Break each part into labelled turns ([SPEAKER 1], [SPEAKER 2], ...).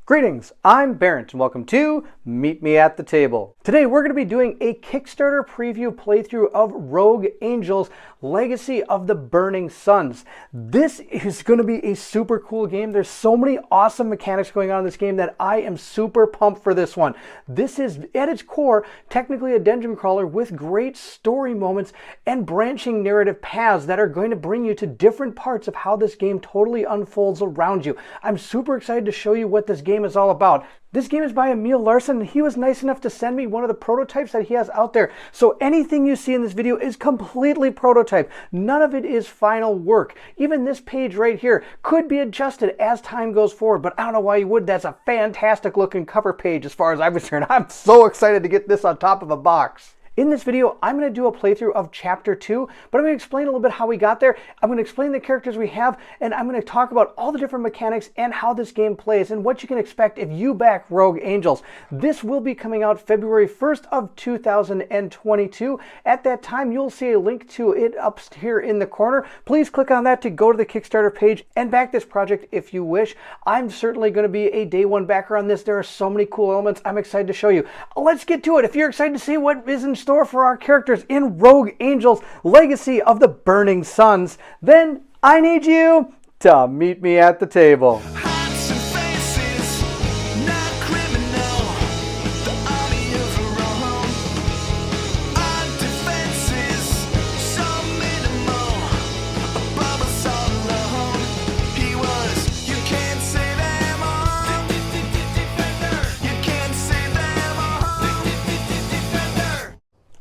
[SPEAKER 1] Greetings, I'm Barrett and welcome to Meet Me at the Table. Today we're going to be doing a Kickstarter preview playthrough of Rogue Angels Legacy of the Burning Suns. This is going to be a super cool game. There's so many awesome mechanics going on in this game that I am super pumped for this one. This is at its core technically a dungeon crawler with great story moments and branching narrative paths that are going to bring you to different parts of how this game totally unfolds around you. I'm super excited to show you what this game is all about. This game is by Emil Larson, and he was nice enough to send me one of the prototypes that he has out there. So anything you see in this video is completely prototype. None of it is final work. Even this page right here could be adjusted as time goes forward, but I don't know why you would. That's a fantastic looking cover page as far as I'm concerned. I'm so excited to get this on top of a box. In this video, I'm going to do a playthrough of Chapter 2, but I'm going to explain a little bit how we got there. I'm going to explain the characters we have, and I'm going to talk about all the different mechanics and how this game plays and what you can expect if you back Rogue Angels. This will be coming out February 1st of 2022. At that time, you'll see a link to it up here in the corner. Please click on that to go to the Kickstarter page and back this project if you wish. I'm certainly going to be a day one backer on this. There are so many cool elements I'm excited to show you. Let's get to it. If you're excited to see what is in store for our characters in Rogue Angels Legacy of the Burning Suns, then I need you to meet me at the table.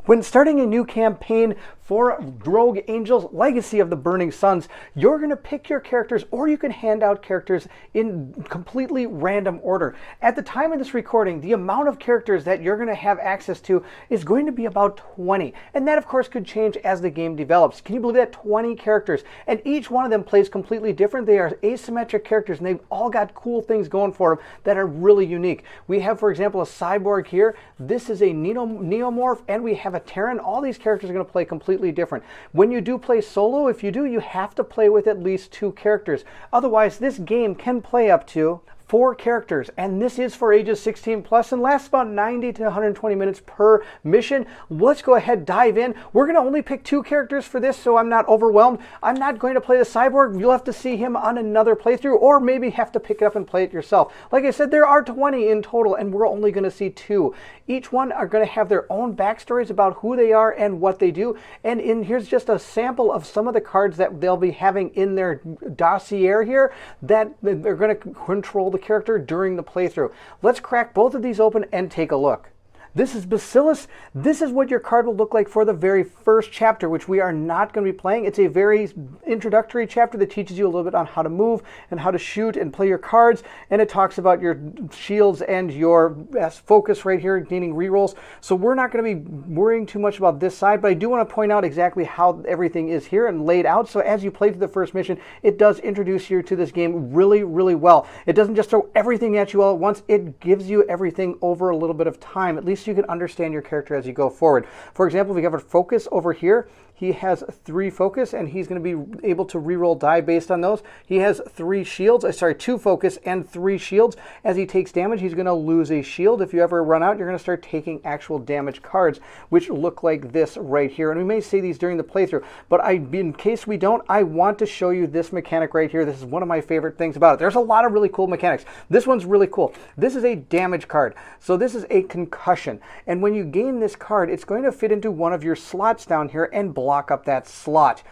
[SPEAKER 1] When starting a new campaign for Rogue Angels Legacy of the Burning Suns, you're going to pick your characters, or you can hand out characters in completely random order. At the time of this recording, the amount of characters that you're going to have access to is going to be about 20. And that, of course, could change as the game develops. Can you believe that? 20 characters. And each one of them plays completely different. They are asymmetric characters, and they've all got cool things going for them that are really unique. We have, for example, a cyborg here. This is a neomorph, and we have a Terran. All these characters are going to play completely different. When you do play solo, if you do, you have to play with at least 2 characters. Otherwise, this game can play up to 4 characters, and this is for ages 16 plus and lasts about 90 to 120 minutes per mission. Let's go ahead, dive in. We're going to only pick 2 characters for this, so I'm not overwhelmed. I'm not going to play the cyborg. You'll have to see him on another playthrough, or maybe have to pick it up and play it yourself. Like I said, there are 20 in total, and we're only going to see 2. Each one are going to have their own backstories about who they are and what they do. And here's just a sample of some of the cards that they'll be having in their dossier here that they're going to control the character during the playthrough. Let's crack both of these open and take a look. This is Bacillus. This is what your card will look like for the very first chapter, which we are not going to be playing. It's a very introductory chapter that teaches you a little bit on how to move and how to shoot and play your cards, and it talks about your shields and your focus right here, needing rerolls. So we're not going to be worrying too much about this side, but I do want to point out exactly how everything is here and laid out. So as you play through the first mission, it does introduce you to this game really, really well. It doesn't just throw everything at you all at once. It gives you everything over a little bit of time, at least you can understand your character as you go forward. For example, we have a focus over here. He has 3 focus, and he's going to be able to reroll die based on those. He has 2 focus and 3 shields. As he takes damage, he's going to lose a shield. If you ever run out, you're going to start taking actual damage cards, which look like this right here. And we may see these during the playthrough, but in case we don't, I want to show you this mechanic right here. This is one of my favorite things about it. There's a lot of really cool mechanics. This one's really cool. This is a damage card. So this is a concussion. And when you gain this card, it's going to fit into one of your slots down here and block up that slot.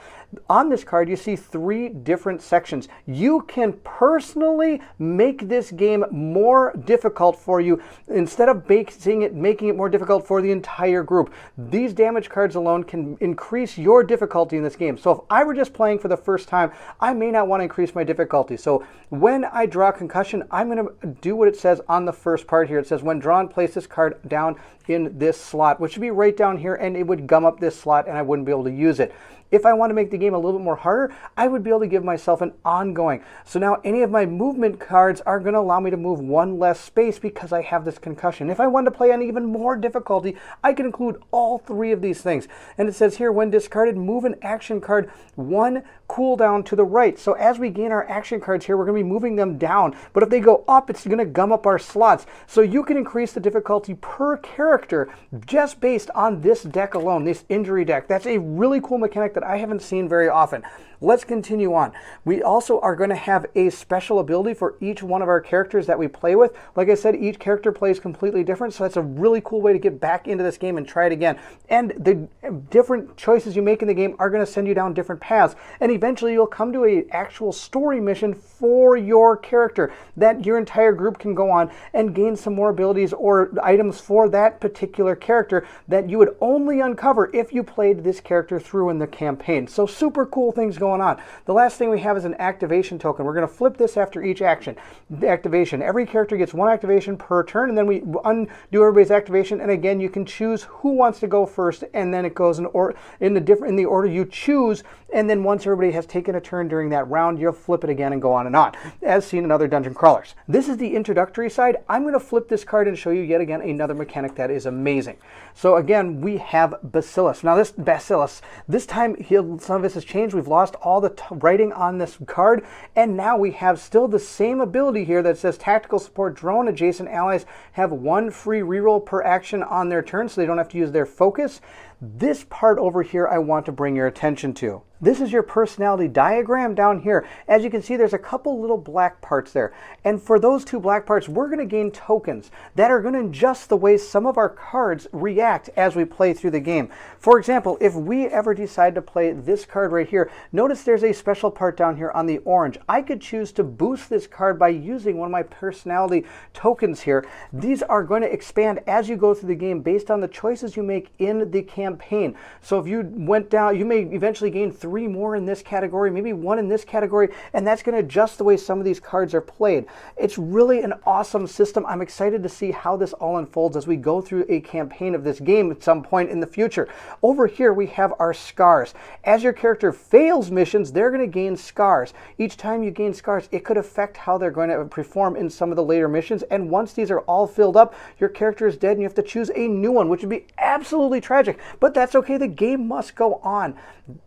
[SPEAKER 1] On this card, you see 3 different sections. You can personally make this game more difficult for you instead of making it more difficult for the entire group. These damage cards alone can increase your difficulty in this game. So if I were just playing for the first time, I may not want to increase my difficulty. So when I draw concussion, I'm going to do what it says on the first part here. It says, when drawn, place this card down in this slot, which should be right down here, and it would gum up this slot and I wouldn't be able to use it. If I want to make the game a little bit more harder, I would be able to give myself an ongoing. So now any of my movement cards are going to allow me to move 1 less space because I have this concussion. If I wanted to play on even more difficulty, I can include all 3 of these things. And it says here, when discarded, move an action card 1 cooldown to the right. So as we gain our action cards here, we're going to be moving them down. But if they go up, it's going to gum up our slots. So you can increase the difficulty per character just based on this deck alone, this injury deck. That's a really cool mechanic that I haven't seen very often. Let's continue on. We also are going to have a special ability for each one of our characters that we play with. Like I said, each character plays completely different, so that's a really cool way to get back into this game and try it again. And the different choices you make in the game are going to send you down different paths, and eventually you'll come to an actual story mission for your character that your entire group can go on and gain some more abilities or items for that particular character that you would only uncover if you played this character through in the campaign. So super cool things going on. The last thing we have is an activation token. We're going to flip this after each action. The activation. Every character gets one activation per turn, and then we undo everybody's activation. And again, you can choose who wants to go first, and then it goes in the order you choose. And then once everybody has taken a turn during that round, you'll flip it again and go on, as seen in other dungeon crawlers. This is the introductory side. I'm going to flip this card and show you yet again another mechanic that is amazing. So again, we have Bacillus. Now this Bacillus, this time some of this has changed. We've lost all the writing on this card, and now we have still the same ability here that says tactical support drone. Adjacent allies have one free reroll per action on their turn, so they don't have to use their focus. This part over here I want to bring your attention to. This is your personality diagram down here. As you can see, there's a couple little black parts there. And for those two black parts, we're going to gain tokens that are going to adjust the way some of our cards react as we play through the game. For example, if we ever decide to play this card right here, notice there's a special part down here on the orange. I could choose to boost this card by using one of my personality tokens here. These are going to expand as you go through the game based on the choices you make in the campaign. So if you went down, you may eventually gain 3 more in this category, maybe 1 in this category, and that's going to adjust the way some of these cards are played. It's really an awesome system. I'm excited to see how this all unfolds as we go through a campaign of this game at some point in the future. Over here we have our scars. As your character fails missions, they're going to gain scars. Each time you gain scars, it could affect how they're going to perform in some of the later missions, and once these are all filled up, your character is dead and you have to choose a new one, which would be absolutely tragic, but that's okay. The game must go on.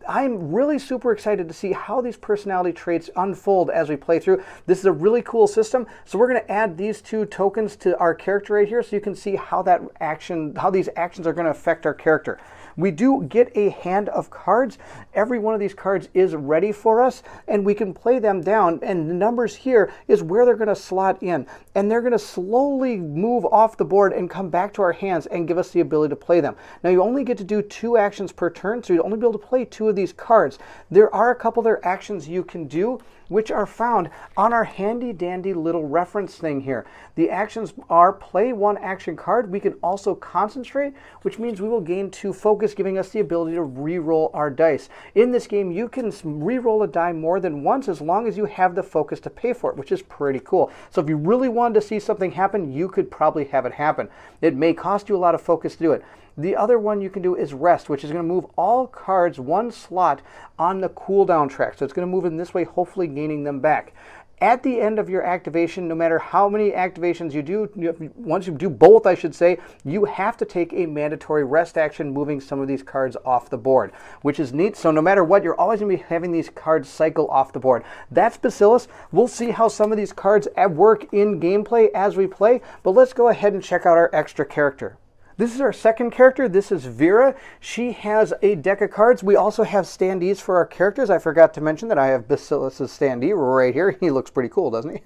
[SPEAKER 1] I'm really super excited to see how these personality traits unfold as we play through. This is a really cool system. So we're going to add these 2 tokens to our character right here so you can see how these actions are going to affect our character. We do get a hand of cards. Every one of these cards is ready for us, and we can play them down, and the numbers here is where they're going to slot in, and they're going to slowly move off the board and come back to our hands and give us the ability to play them. Now you only get to do 2 actions per turn, so you'll only be able to play 2 of these cards. There are a couple other actions you can do which are found on our handy dandy little reference thing here. The actions are play 1 action card. We can also concentrate, which means we will gain 2 focus, giving us the ability to re-roll our dice. In this game, you can re-roll a die more than once as long as you have the focus to pay for it, which is pretty cool. So if you really wanted to see something happen, you could probably have it happen. It may cost you a lot of focus to do it. The other one you can do is rest, which is going to move all cards 1 slot on the cooldown track. So it's going to move in this way, hopefully gaining them back. At the end of your activation, no matter how many activations you do, once you do both, I should say, you have to take a mandatory rest action, moving some of these cards off the board, which is neat. So no matter what, you're always going to be having these cards cycle off the board. That's Bacillus. We'll see how some of these cards work in gameplay as we play, but let's go ahead and check out our extra character. This is our second character. This is Vera. She has a deck of cards. We also have standees for our characters. I forgot to mention that I have Bacillus' standee right here. He looks pretty cool, doesn't he?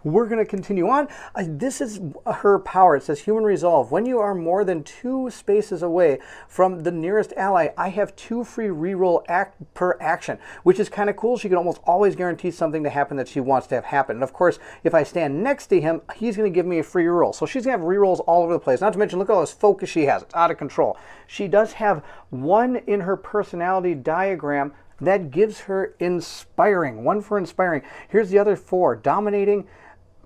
[SPEAKER 1] We're going to continue on. This is her power. It says Human Resolve. When you are more than 2 spaces away from the nearest ally, I have 2 free reroll per action, which is kind of cool. She can almost always guarantee something to happen that she wants to have happen. And of course, if I stand next to him, he's going to give me a free reroll. So she's going to have rerolls all over the place. Not to mention, look at all this focus she has. It's out of control. She does have 1 in her personality diagram that gives her inspiring. 1 for inspiring. Here's the other 4. Dominating,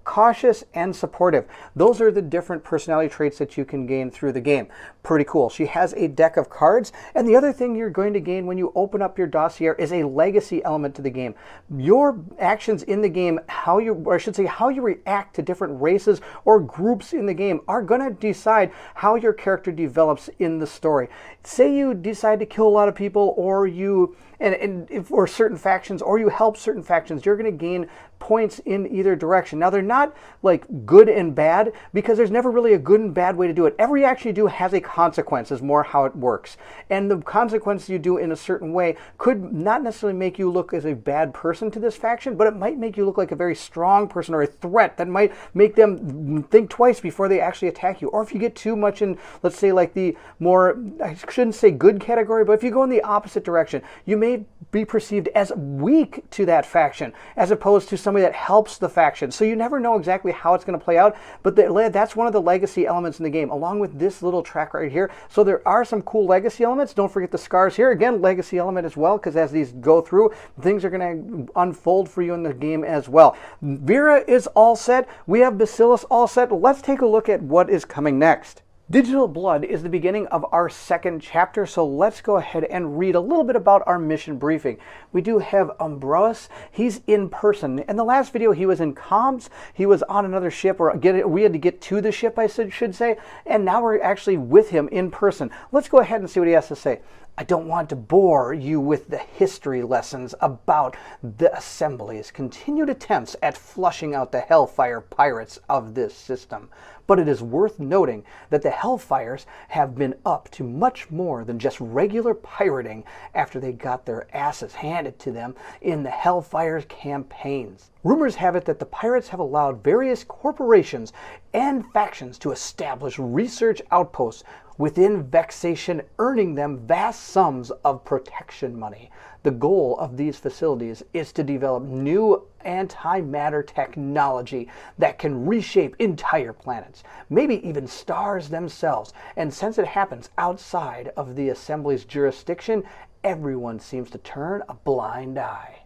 [SPEAKER 1] cautious, and supportive. Those are the different personality traits that you can gain through the game. Pretty cool. She has a deck of cards, and the other thing you're going to gain when you open up your dossier is a legacy element to the game. Your actions in the game, how you react to different races or groups in the game are going to decide how your character develops in the story. Say you decide to kill a lot of people, or you And if or certain factions, or you help certain factions, you're going to gain points in either direction. Now, they're not like good and bad, because there's never really a good and bad way to do it. Every action you do has a consequence, is more how it works. And the consequences you do in a certain way could not necessarily make you look as a bad person to this faction, but it might make you look like a very strong person or a threat that might make them think twice before they actually attack you. Or if you get too much in, let's say, like the more, I shouldn't say good category, but if you go in the opposite direction, you may be perceived as weak to that faction, as opposed to somebody that helps the faction. So you never know exactly how it's going to play out, but that's one of the legacy elements in the game, along with this little track right here. So there are some cool legacy elements. Don't forget the scars here. Again, legacy element as well, because as these go through, things are going to unfold for you in the game as well. Vera is all set. We have Bacillus all set. Let's take a look at what is coming next. Digital Blood is the beginning of our second chapter, so let's go ahead and read a little bit about our mission briefing. We do have Umbros. He's in person. In the last video, he was in comms. He was on another ship, or we had to get to the ship, I should say, and now we're actually with him in person. Let's go ahead and see what he has to say. I don't want to bore you with the history lessons about the Assembly's continued attempts at flushing out the Hellfire pirates of this system, but it is worth noting that the Hellfires have been up to much more than just regular pirating after they got their asses handed to them in the Hellfire's campaigns. Rumors have it that the pirates have allowed various corporations and factions to establish research outposts within Vexation, earning them vast sums of protection money. The goal of these facilities is to develop new antimatter technology that can reshape entire planets, maybe even stars themselves. And since it happens outside of the Assembly's jurisdiction, everyone seems to turn a blind eye.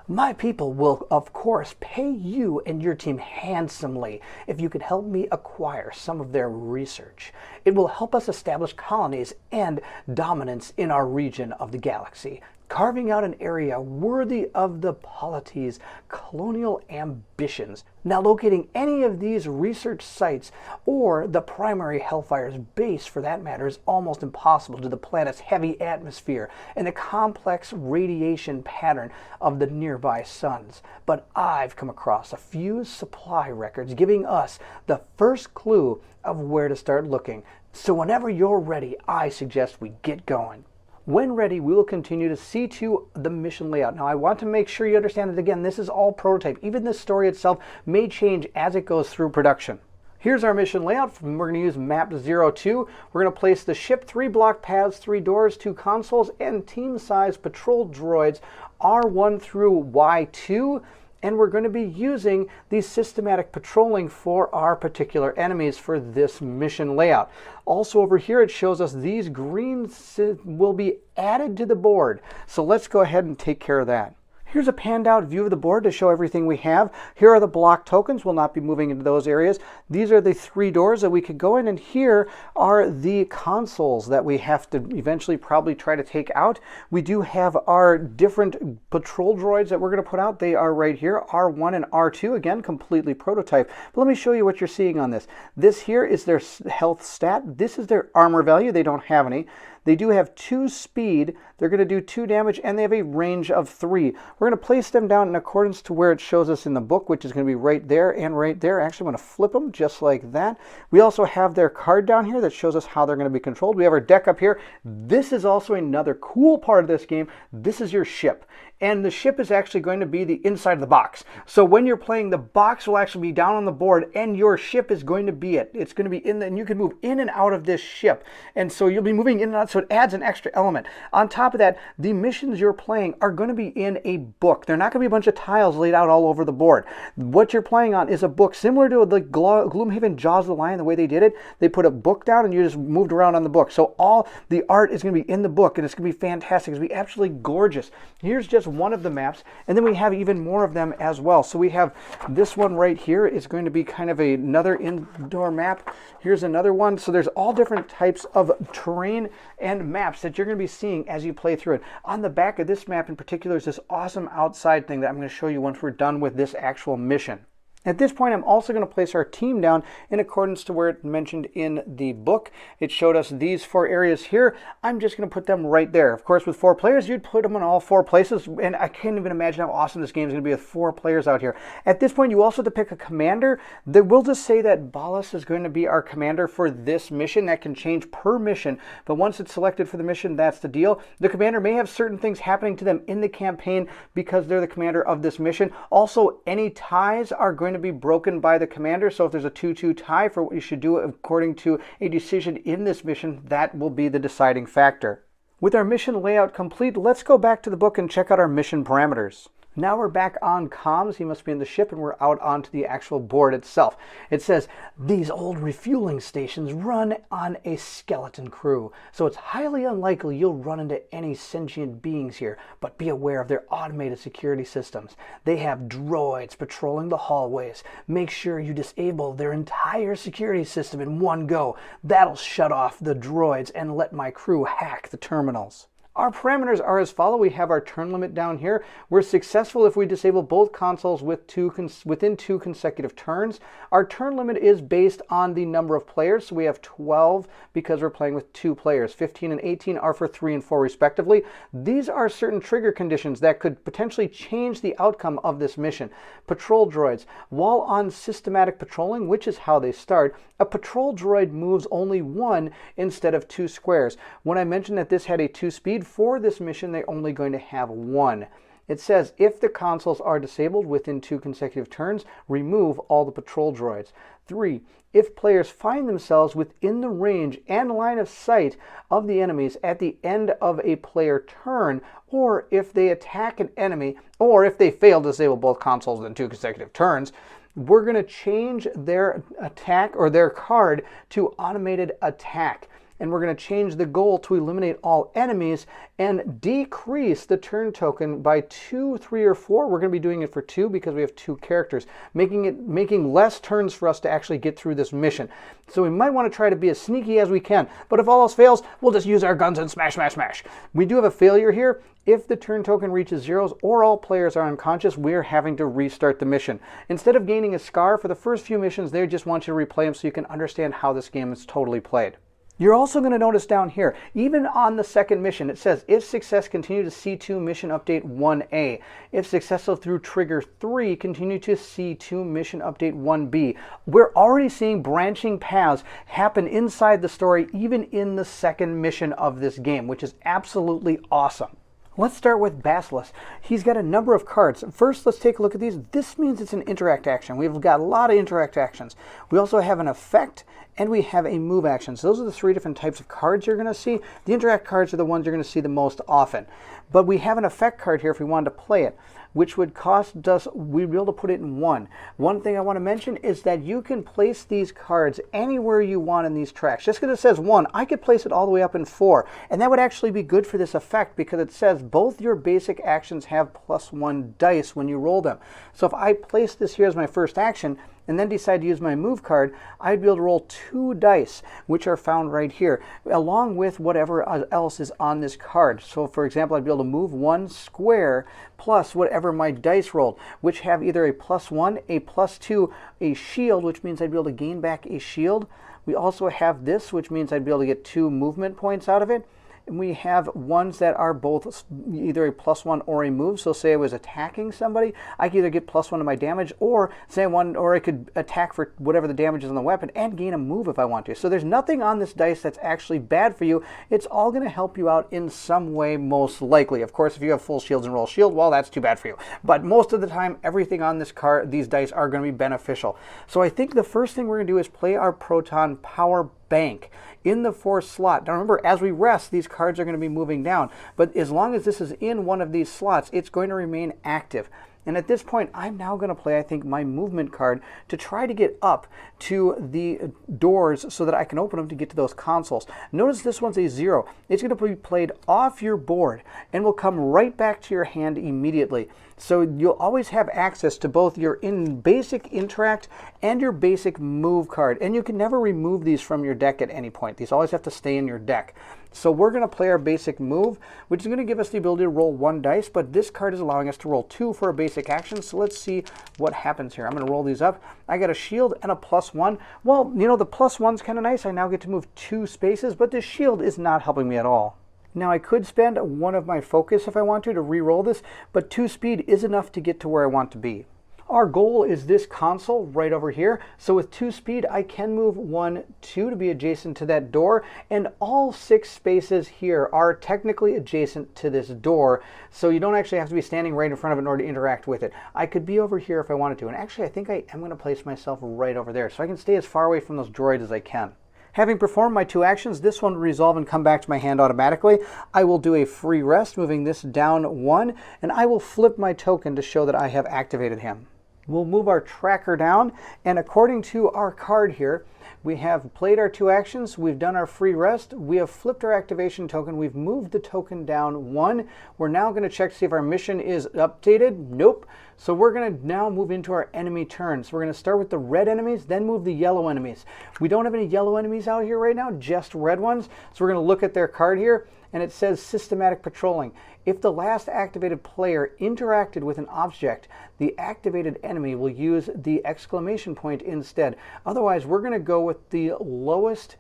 [SPEAKER 1] My people will, of course, pay you and your team handsomely if you could help me acquire some of their research. It will help us establish colonies and dominance in our region of the galaxy, carving out an area worthy of the polity's colonial ambitions. Now, locating any of these research sites, or the primary Hellfire's base for that matter, is almost impossible due to the planet's heavy atmosphere and the complex radiation pattern of the nearby suns. But I've come across a few supply records giving us the first clue of where to start looking. So whenever you're ready, I suggest we get going. When ready, we will continue to see to the mission layout. Now, I want to make sure you understand that, again, this is all prototype. Even the story itself may change as it goes through production. Here's our mission layout. We're going to use map 02. We're going to place the ship, 3 block paths, 3 doors, 2 consoles, and team-size patrol droids R1 through Y2. And we're going to be using the systematic patrolling for our particular enemies for this mission layout. Also over here it shows us these greens will be added to the board. So let's go ahead and take care of that. Here's a panned out view of the board to show everything we have. Here are the block tokens. We'll not be moving into those areas. These are the 3 doors that we could go in, and here are the consoles that we have to eventually probably try to take out. We do have our different patrol droids that we're going to put out. They are right here, R1 and R2, again, completely prototype. But let me show you what you're seeing on this. This here is their health stat. This is their armor value. They don't have any. They do have 2 speed, they're going to do 2 damage, and they have a range of 3. We're going to place them down in accordance to where it shows us in the book, which is going to be right there and right there. Actually, I'm going to flip them just like that. We also have their card down here that shows us how they're going to be controlled. We have our deck up here. This is also another cool part of this game. This is your ship. And the ship is actually going to be the inside of the box. So when you're playing, the box will actually be down on the board, and your ship is going to be it. It's going to be in the, and you can move in and out of this ship. And so you'll be moving in and out, so it adds an extra element. On top of that, the missions you're playing are going to be in a book. They're not going to be a bunch of tiles laid out all over the board. What you're playing on is a book, similar to the Gloomhaven Jaws of the Lion, the way they did it. They put a book down, and you just moved around on the book. So all the art is going to be in the book, and it's going to be fantastic. It's going to be absolutely gorgeous. Here's just one of the maps, and then we have even more of them as well. So we have this one right here is going to be kind of another indoor map. Here's another one. So there's all different types of terrain and maps that you're going to be seeing as you play through it. On the back of this map in particular is this awesome outside thing that I'm going to show you once we're done with this actual mission. At this point, I'm also going to place our team down in accordance to where it mentioned in the book. It showed us these 4 areas here. I'm just going to put them right there. Of course, with 4 players, you'd put them in all 4 places, and I can't even imagine how awesome this game is going to be with 4 players out here. At this point, you also have to pick a commander. We'll just say that Ballas is going to be our commander for this mission. That can change per mission, but once it's selected for the mission, that's the deal. The commander may have certain things happening to them in the campaign because they're the commander of this mission. Also, any ties are going to be broken by the commander, so if there's a 2-2 tie for what you should do according to a decision in this mission, that will be the deciding factor. With our mission layout complete, let's go back to the book and check out our mission parameters. Now we're back on comms. He must be in the ship, and we're out onto the actual board itself. It says, these old refueling stations run on a skeleton crew, so it's highly unlikely you'll run into any sentient beings here, but be aware of their automated security systems. They have droids patrolling the hallways. Make sure you disable their entire security system in one go. That'll shut off the droids and let my crew hack the terminals. Our parameters are as follow. We have our turn limit down here. We're successful if we disable both consoles within 2 consecutive turns. Our turn limit is based on the number of players, so we have 12 because we're playing with 2 players. 15 and 18 are for 3 and 4 respectively. These are certain trigger conditions that could potentially change the outcome of this mission. Patrol droids. While on systematic patrolling, which is how they start, a patrol droid moves only 1 instead of 2 squares. When I mentioned that this had a 2 speed, for this mission, they're only going to have 1. It says, if the consoles are disabled within 2 consecutive turns, remove all the patrol droids. 3. If players find themselves within the range and line of sight of the enemies at the end of a player turn, or if they attack an enemy, or if they fail to disable both consoles within 2 consecutive turns, we're going to change their attack or their card to automated attack. And we're going to change the goal to eliminate all enemies and decrease the turn token by 2, 3, or 4. We're going to be doing it for 2 because we have 2 characters, making less turns for us to actually get through this mission. So we might want to try to be as sneaky as we can, but if all else fails, we'll just use our guns and smash, smash, smash. We do have a failure here. If the turn token reaches 0 or all players are unconscious, we're having to restart the mission. Instead of gaining a scar for the first few missions, they just want you to replay them so you can understand how this game is totally played. You're also going to notice down here, even on the second mission, it says, if success, continue to C2 mission update 1A. If successful through trigger 3, continue to C2 mission update 1B. We're already seeing branching paths happen inside the story, even in the second mission of this game, which is absolutely awesome. Let's start with Basilisk. He's got a number of cards. First, let's take a look at these. This means it's an interact action. We've got a lot of interact actions. We also have an effect, and we have a move action. So those are the 3 different types of cards you're going to see. The interact cards are the ones you're going to see the most often. But we have an effect card here if we wanted to play it, which would cost us, we'd be able to put it in 1. One thing I want to mention is that you can place these cards anywhere you want in these tracks. Just because it says 1, I could place it all the way up in 4. And that would actually be good for this effect because it says both your basic actions have +1 dice when you roll them. So if I place this here as my first action, and then decide to use my move card, I'd be able to roll 2 dice, which are found right here, along with whatever else is on this card. So for example, I'd be able to move 1 square plus whatever my dice rolled, which have either a +1, a +2, a shield, which means I'd be able to gain back a shield. We also have this, which means I'd be able to get 2 movement points out of it. And we have ones that are both either a +1 or a move. So say I was attacking somebody, I could either get +1 to my damage, or say I could attack for whatever the damage is on the weapon and gain a move if I want to. So there's nothing on this dice that's actually bad for you. It's all going to help you out in some way, most likely. Of course, if you have full shields and roll shield, well, that's too bad for you. But most of the time, everything on this card, these dice are going to be beneficial. So I think the first thing we're going to do is play our Proton Power Bank in the 4th slot. Now remember, as we rest, these cards are going to be moving down, but as long as this is in one of these slots, it's going to remain active. And at this point, I'm now going to play, I think, my movement card to try to get up to the doors so that I can open them to get to those consoles. Notice this one's a 0. It's going to be played off your board and will come right back to your hand immediately. So you'll always have access to both your basic interact and your basic move card. And you can never remove these from your deck at any point. These always have to stay in your deck. So we're going to play our basic move, which is going to give us the ability to roll 1 dice, but this card is allowing us to roll 2 for a basic action. So let's see what happens here. I'm going to roll these up. I got a shield and a +1. Well, you know, the +1's kind of nice. I now get to move 2 spaces, but this shield is not helping me at all. Now I could spend 1 of my focus if I want to re-roll this, but 2 speed is enough to get to where I want to be. Our goal is this console right over here. So with 2 speed, I can move 1, 2 to be adjacent to that door. And all 6 spaces here are technically adjacent to this door. So you don't actually have to be standing right in front of it in order to interact with it. I could be over here if I wanted to. And actually, I think I am going to place myself right over there so I can stay as far away from those droids as I can. Having performed my 2 actions, this one will resolve and come back to my hand automatically. I will do a free rest, moving this down 1, and I will flip my token to show that I have activated him. We'll move our tracker down, and according to our card here, we have played our 2 actions, we've done our free rest, we have flipped our activation token, we've moved the token down 1. We're now going to check to see if our mission is updated. Nope. So we're going to now move into our enemy turns. We're going to start with the red enemies, then move the yellow enemies. We don't have any yellow enemies out here right now, just red ones. So we're going to look at their card here, and it says systematic patrolling. If the last activated player interacted with an object, the activated enemy will use the exclamation point instead. Otherwise, we're going to go with the lowest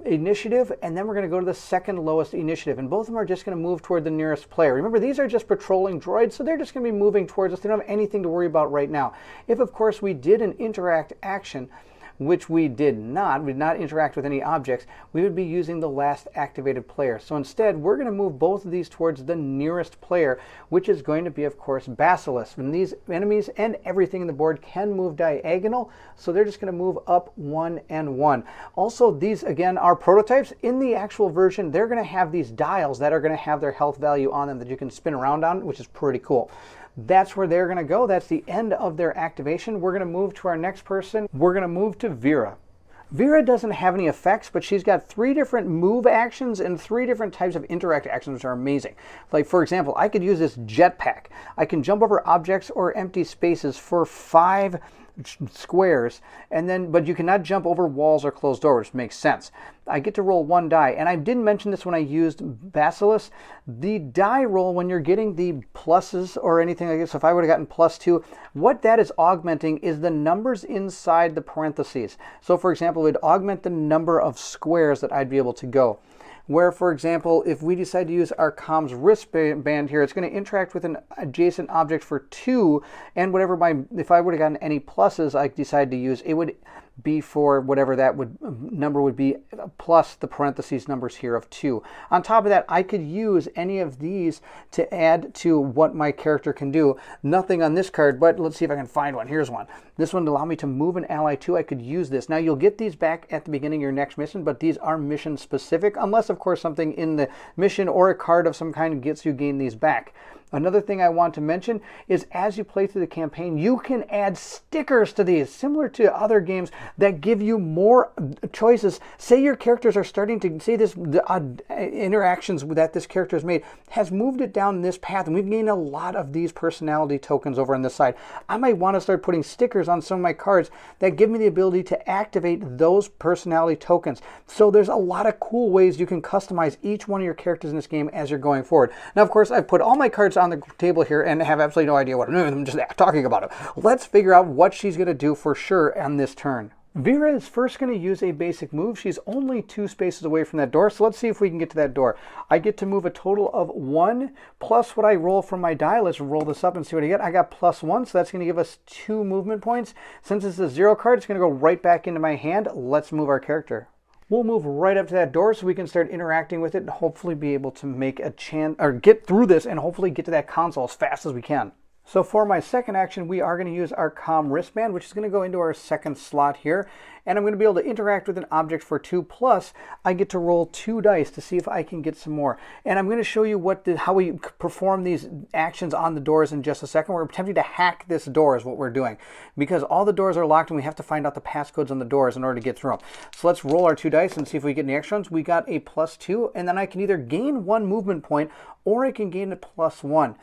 [SPEAKER 1] initiative, and then we're going to go to the second lowest initiative, and both of them are just going to move toward the nearest player. Remember, these are just patrolling droids, so they're just going to be moving towards us. They don't have anything to worry about right now. If, of course, we did an interact action, which we did not interact with any objects, we would be using the last activated player. So instead, we're going to move both of these towards the nearest player, which is going to be, of course, Basilisk. And these enemies and everything in the board can move diagonal, so they're just going to move up 1 and 1. Also, these, again, are prototypes. In the actual version, they're going to have these dials that are going to have their health value on them that you can spin around on, which is pretty cool. That's where they're going to go. That's the end of their activation. We're going to move to our next person. We're going to move to Vera. Vera doesn't have any effects, but she's got 3 different move actions and 3 different types of interact actions, which are amazing. Like, for example, I could use this jetpack. I can jump over objects or empty spaces for 5 squares, and then but you cannot jump over walls or closed doors, which makes sense. I get to roll 1 die, and I didn't mention this when I used Basilisk. The die roll, when you're getting the pluses or anything like this, so if I would have gotten +2, what that is augmenting is the numbers inside the parentheses. So for example, it would augment the number of squares that I'd be able to go. Where, for example, if we decide to use our comms wristband here, it's going to interact with an adjacent object for 2, and whatever if I would have gotten any pluses I decide to use, it would be for whatever that number would be, plus the parentheses numbers here of 2. On top of that, I could use any of these to add to what my character can do. Nothing on this card, but let's see if I can find one. Here's one. This one would allow me to move an ally too. I could use this. Now, you'll get these back at the beginning of your next mission, but these are mission specific, unless, of course, something in the mission or a card of some kind gets you gain these back. Another thing I want to mention is as you play through the campaign, you can add stickers to these, similar to other games that give you more choices. Say your characters are starting to, say the interactions that this character has made has moved it down this path, and we've gained a lot of these personality tokens over on this side. I might want to start putting stickers on some of my cards that give me the ability to activate those personality tokens. So there's a lot of cool ways you can customize each one of your characters in this game as you're going forward. Now, of course, I've put all my cards on the table here and have absolutely no idea what I'm doing. I'm just talking about it. Let's figure out what she's going to do for sure on this turn. Vera is first going to use a basic move. She's only 2 spaces away from that door, so let's see if we can get to that door. I get to move a total of 1 plus what I roll from my die. Let's roll this up and see what I get. I got +1, so that's going to give us 2 movement points. Since it's a 0 card, it's going to go right back into my hand. Let's move our character. We'll move right up to that door so we can start interacting with it and hopefully be able to make a chance, or get through this and hopefully get to that console as fast as we can. So for my second action, we are going to use our comm wristband, which is going to go into our second slot here. And I'm going to be able to interact with an object for 2, plus I get to roll 2 dice to see if I can get some more. And I'm going to show you how we perform these actions on the doors in just a second. We're attempting to hack this door is what we're doing, because all the doors are locked and we have to find out the passcodes on the doors in order to get through them. So let's roll our 2 dice and see if we get any extra ones. We got a +2, and then I can either gain 1 movement point or I can gain a +1.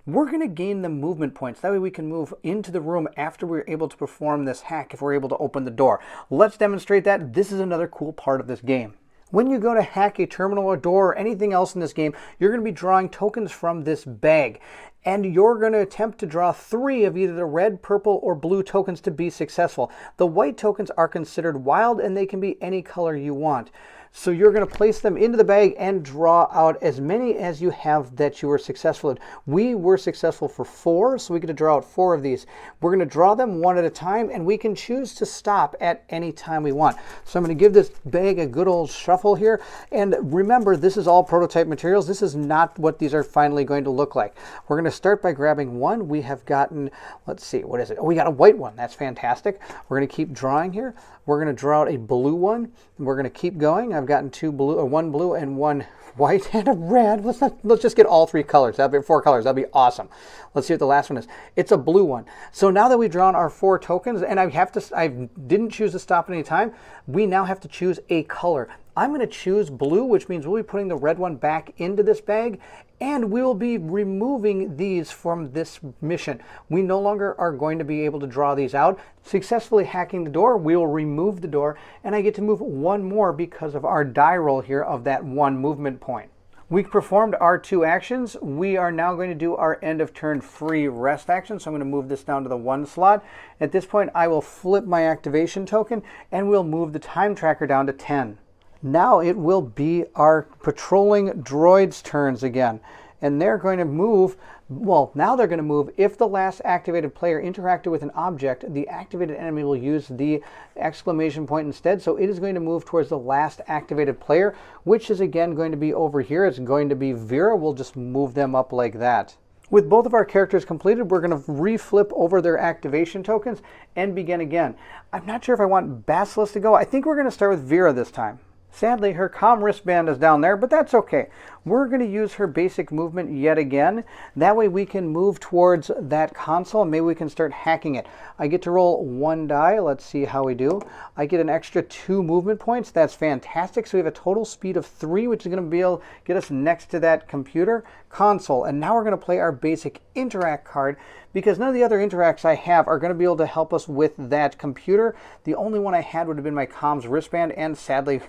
[SPEAKER 1] we're going to gain the movement points. That way we can move into the room after we're able to perform this hack if we're able to open the door. Let's demonstrate that. This is another cool part of this game. When you go to hack a terminal or door or anything else in this game, you're going to be drawing tokens from this bag. And you're going to attempt to draw 3 of either the red, purple, or blue tokens to be successful. The white tokens are considered wild, and they can be any color you want. So you're going to place them into the bag and draw out as many as you have that you were successful in. We were successful for 4, so we get to draw out 4 of these. We're going to draw them one at a time, and we can choose to stop at any time we want. So I'm going to give this bag a good old shuffle here. And remember, this is all prototype materials. This is not what these are finally going to look like. We're going to start by grabbing one. We have gotten, let's see, what is it? Oh, we got a white one. That's fantastic. We're going to keep drawing here. We're going to draw out a blue one, and we're going to keep going. I've gotten 2 blue, or 1 blue and 1 white and a red. Let's just get all 3 colors. That'll be 4 colors. That'll be awesome. Let's see what the last one is. It's a blue one. So now that we've drawn our 4 tokens, and I didn't choose to stop at any time, we now have to choose a color. I'm going to choose blue, which means we'll be putting the red one back into this bag, and we will be removing these from this mission. We no longer are going to be able to draw these out. Successfully hacking the door, we will remove the door, and I get to move 1 more because of our die roll here of that 1 movement point. We performed our 2 actions. We are now going to do our end of turn free rest action. So I'm going to move this down to the 1 slot. At this point, I will flip my activation token, and we'll move the time tracker down to 10. Now it will be our patrolling droids' turns again. And they're going to move, well, now they're going to move. If the last activated player interacted with an object, the activated enemy will use the exclamation point instead. So it is going to move towards the last activated player, which is again going to be over here. It's going to be Vera. We'll just move them up like that. With both of our characters completed, we're going to reflip over their activation tokens and begin again. I'm not sure if I want Basilisk to go. I think we're going to start with Vera this time. Sadly, her comm wristband is down there, but that's okay. We're going to use her basic movement yet again. That way we can move towards that console, and maybe we can start hacking it. I get to roll 1 die. Let's see how we do. I get an extra 2 movement points. That's fantastic. So we have a total speed of 3, which is going to be able to get us next to that computer console. And now we're going to play our basic interact card, because none of the other interacts I have are going to be able to help us with that computer. The only one I had would have been my comms wristband, and sadly,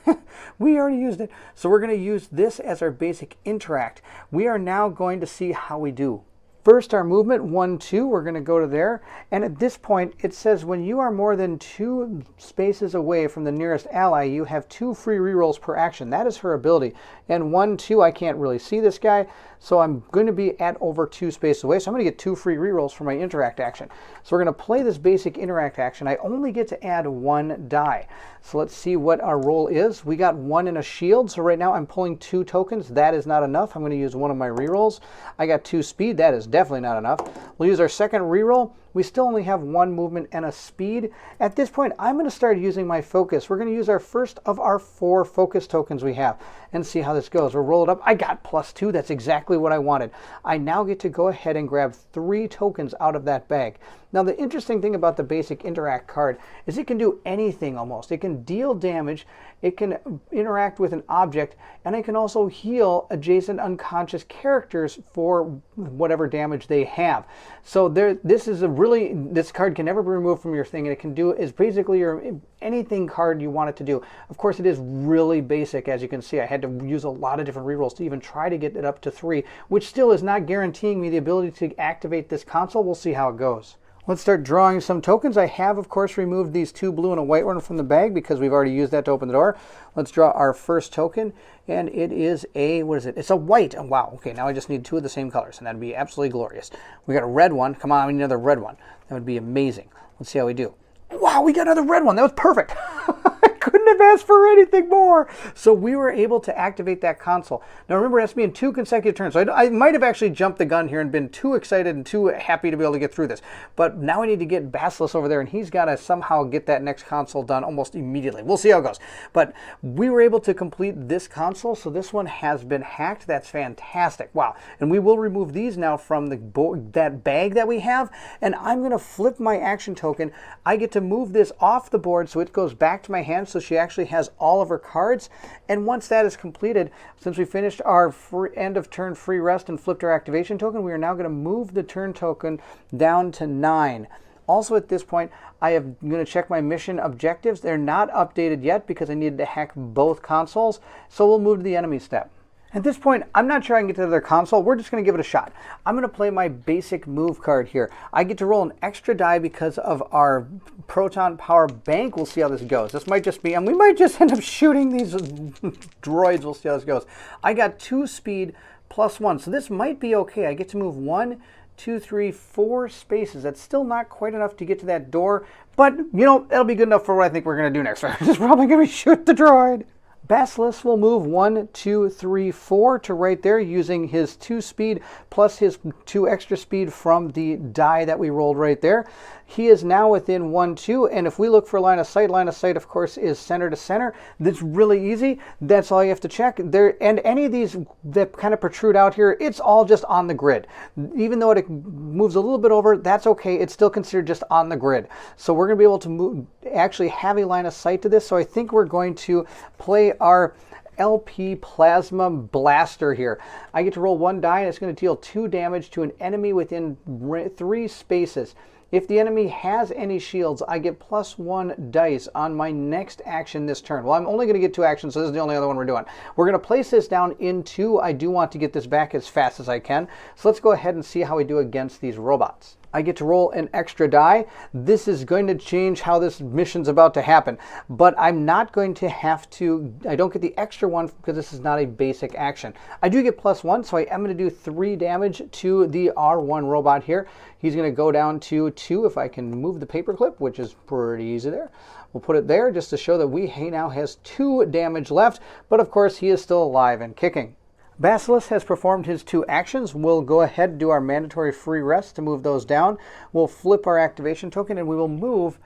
[SPEAKER 1] we already used it. So we're going to use this as our basic interact. We are now going to see how we do. First, our movement, 1, 2, we're going to go to there. And at this point, it says when you are more than 2 spaces away from the nearest ally, you have 2 free rerolls per action. That is her ability. And 1, 2, I can't really see this guy, so I'm going to be at over 2 spaces away. So I'm going to get 2 free rerolls for my interact action. So we're going to play this basic interact action. I only get to add 1 die. So let's see what our roll is. We got 1 in a shield, so right now I'm pulling 2 tokens. That is not enough. I'm going to use one of my rerolls. I got 2 speed. That is definitely not enough. We'll use our second reroll. We still only have 1 movement and a speed. At this point, I'm going to start using my focus. We're going to use our first of our 4 focus tokens we have and see how this goes. We'll roll it up. I got +2. That's exactly what I wanted. I now get to go ahead and grab 3 tokens out of that bag. Now, the interesting thing about the basic interact card is it can do anything almost. It can deal damage, it can interact with an object, and it can also heal adjacent unconscious characters for whatever damage they have. So this card can never be removed from your thing, and it can do is basically anything card you want it to do. Of course, it is really basic, as you can see. I had to use a lot of different rerolls to even try to get it up to 3, which still is not guaranteeing me the ability to activate this console. We'll see how it goes. Let's start drawing some tokens. I have, of course, removed these 2 blue and a white one from the bag because we've already used that to open the door. Let's draw our first token, and it is a, what is it? It's a white. Oh, wow. Okay, now I just need 2 of the same colors, and that'd be absolutely glorious. We got a red one. Come on, we need another red one. That would be amazing. Let's see how we do. Wow, we got another red one. That was perfect. Couldn't have asked for anything more. So we were able to activate that console. Now remember, it has to be in 2 consecutive turns. So I might have actually jumped the gun here and been too excited and too happy to be able to get through this. But now I need to get Basilisk over there, and he's got to somehow get that next console done almost immediately. We'll see how it goes. But we were able to complete this console, so this one has been hacked. That's fantastic. Wow. And we will remove these now from that bag that we have, and I'm going to flip my action token. I get to move this off the board so it goes back to my hand, so she actually actually has all of her cards. And once that is completed, since we finished our end of turn free rest and flipped our activation token, we are now going to move the turn token down to 9. Also at this point, I'm going to check my mission objectives. They're not updated yet because I needed to hack both consoles. So we'll move to the enemy step. At this point, I'm not sure I can get to their console. We're just going to give it a shot. I'm going to play my basic move card here. I get to roll an extra die because of our proton power bank. We'll see how this goes. This might just be, and we might just end up shooting these droids. We'll see how this goes. I got 2 speed plus 1, so this might be okay. I get to move 1, 2, 3, 4 spaces. That's still not quite enough to get to that door, but you know, it'll be good enough for what I think we're going to do next. We're just probably going to shoot the droid. Basilisk will move 1, 2, 3, 4 to right there using his 2 speed plus his 2 extra speed from the die that we rolled right there. He is now within 1, 2, and if we look for line of sight, of course, is center to center. That's really easy. That's all you have to check. There, and any of these that kind of protrude out here, it's all just on the grid. Even though it moves a little bit over, that's okay. It's still considered just on the grid. So we're going to be able to move, actually have a line of sight to this. So I think we're going to play our LP Plasma Blaster here. I get to roll 1 die, and it's going to deal 2 damage to an enemy within 3 spaces. If the enemy has any shields, I get +1 dice on my next action this turn. Well, I'm only going to get 2 actions, so this is the only other one we're doing. We're going to place this down in 2. I do want to get this back as fast as I can. So let's go ahead and see how we do against these robots. I get to roll an extra die. This is going to change how this mission's about to happen, but I'm not going to have to, I don't get the extra one because this is not a basic action. I do get +1, so I am going to do 3 damage to the R1 robot here. He's going to go down to 2 if I can move the paperclip, which is pretty easy there. We'll put it there just to show that he now has 2 damage left, but of course he is still alive and kicking. Basilisk has performed his 2 actions. We'll go ahead and do our mandatory free rest to move those down. We'll flip our activation token and we will move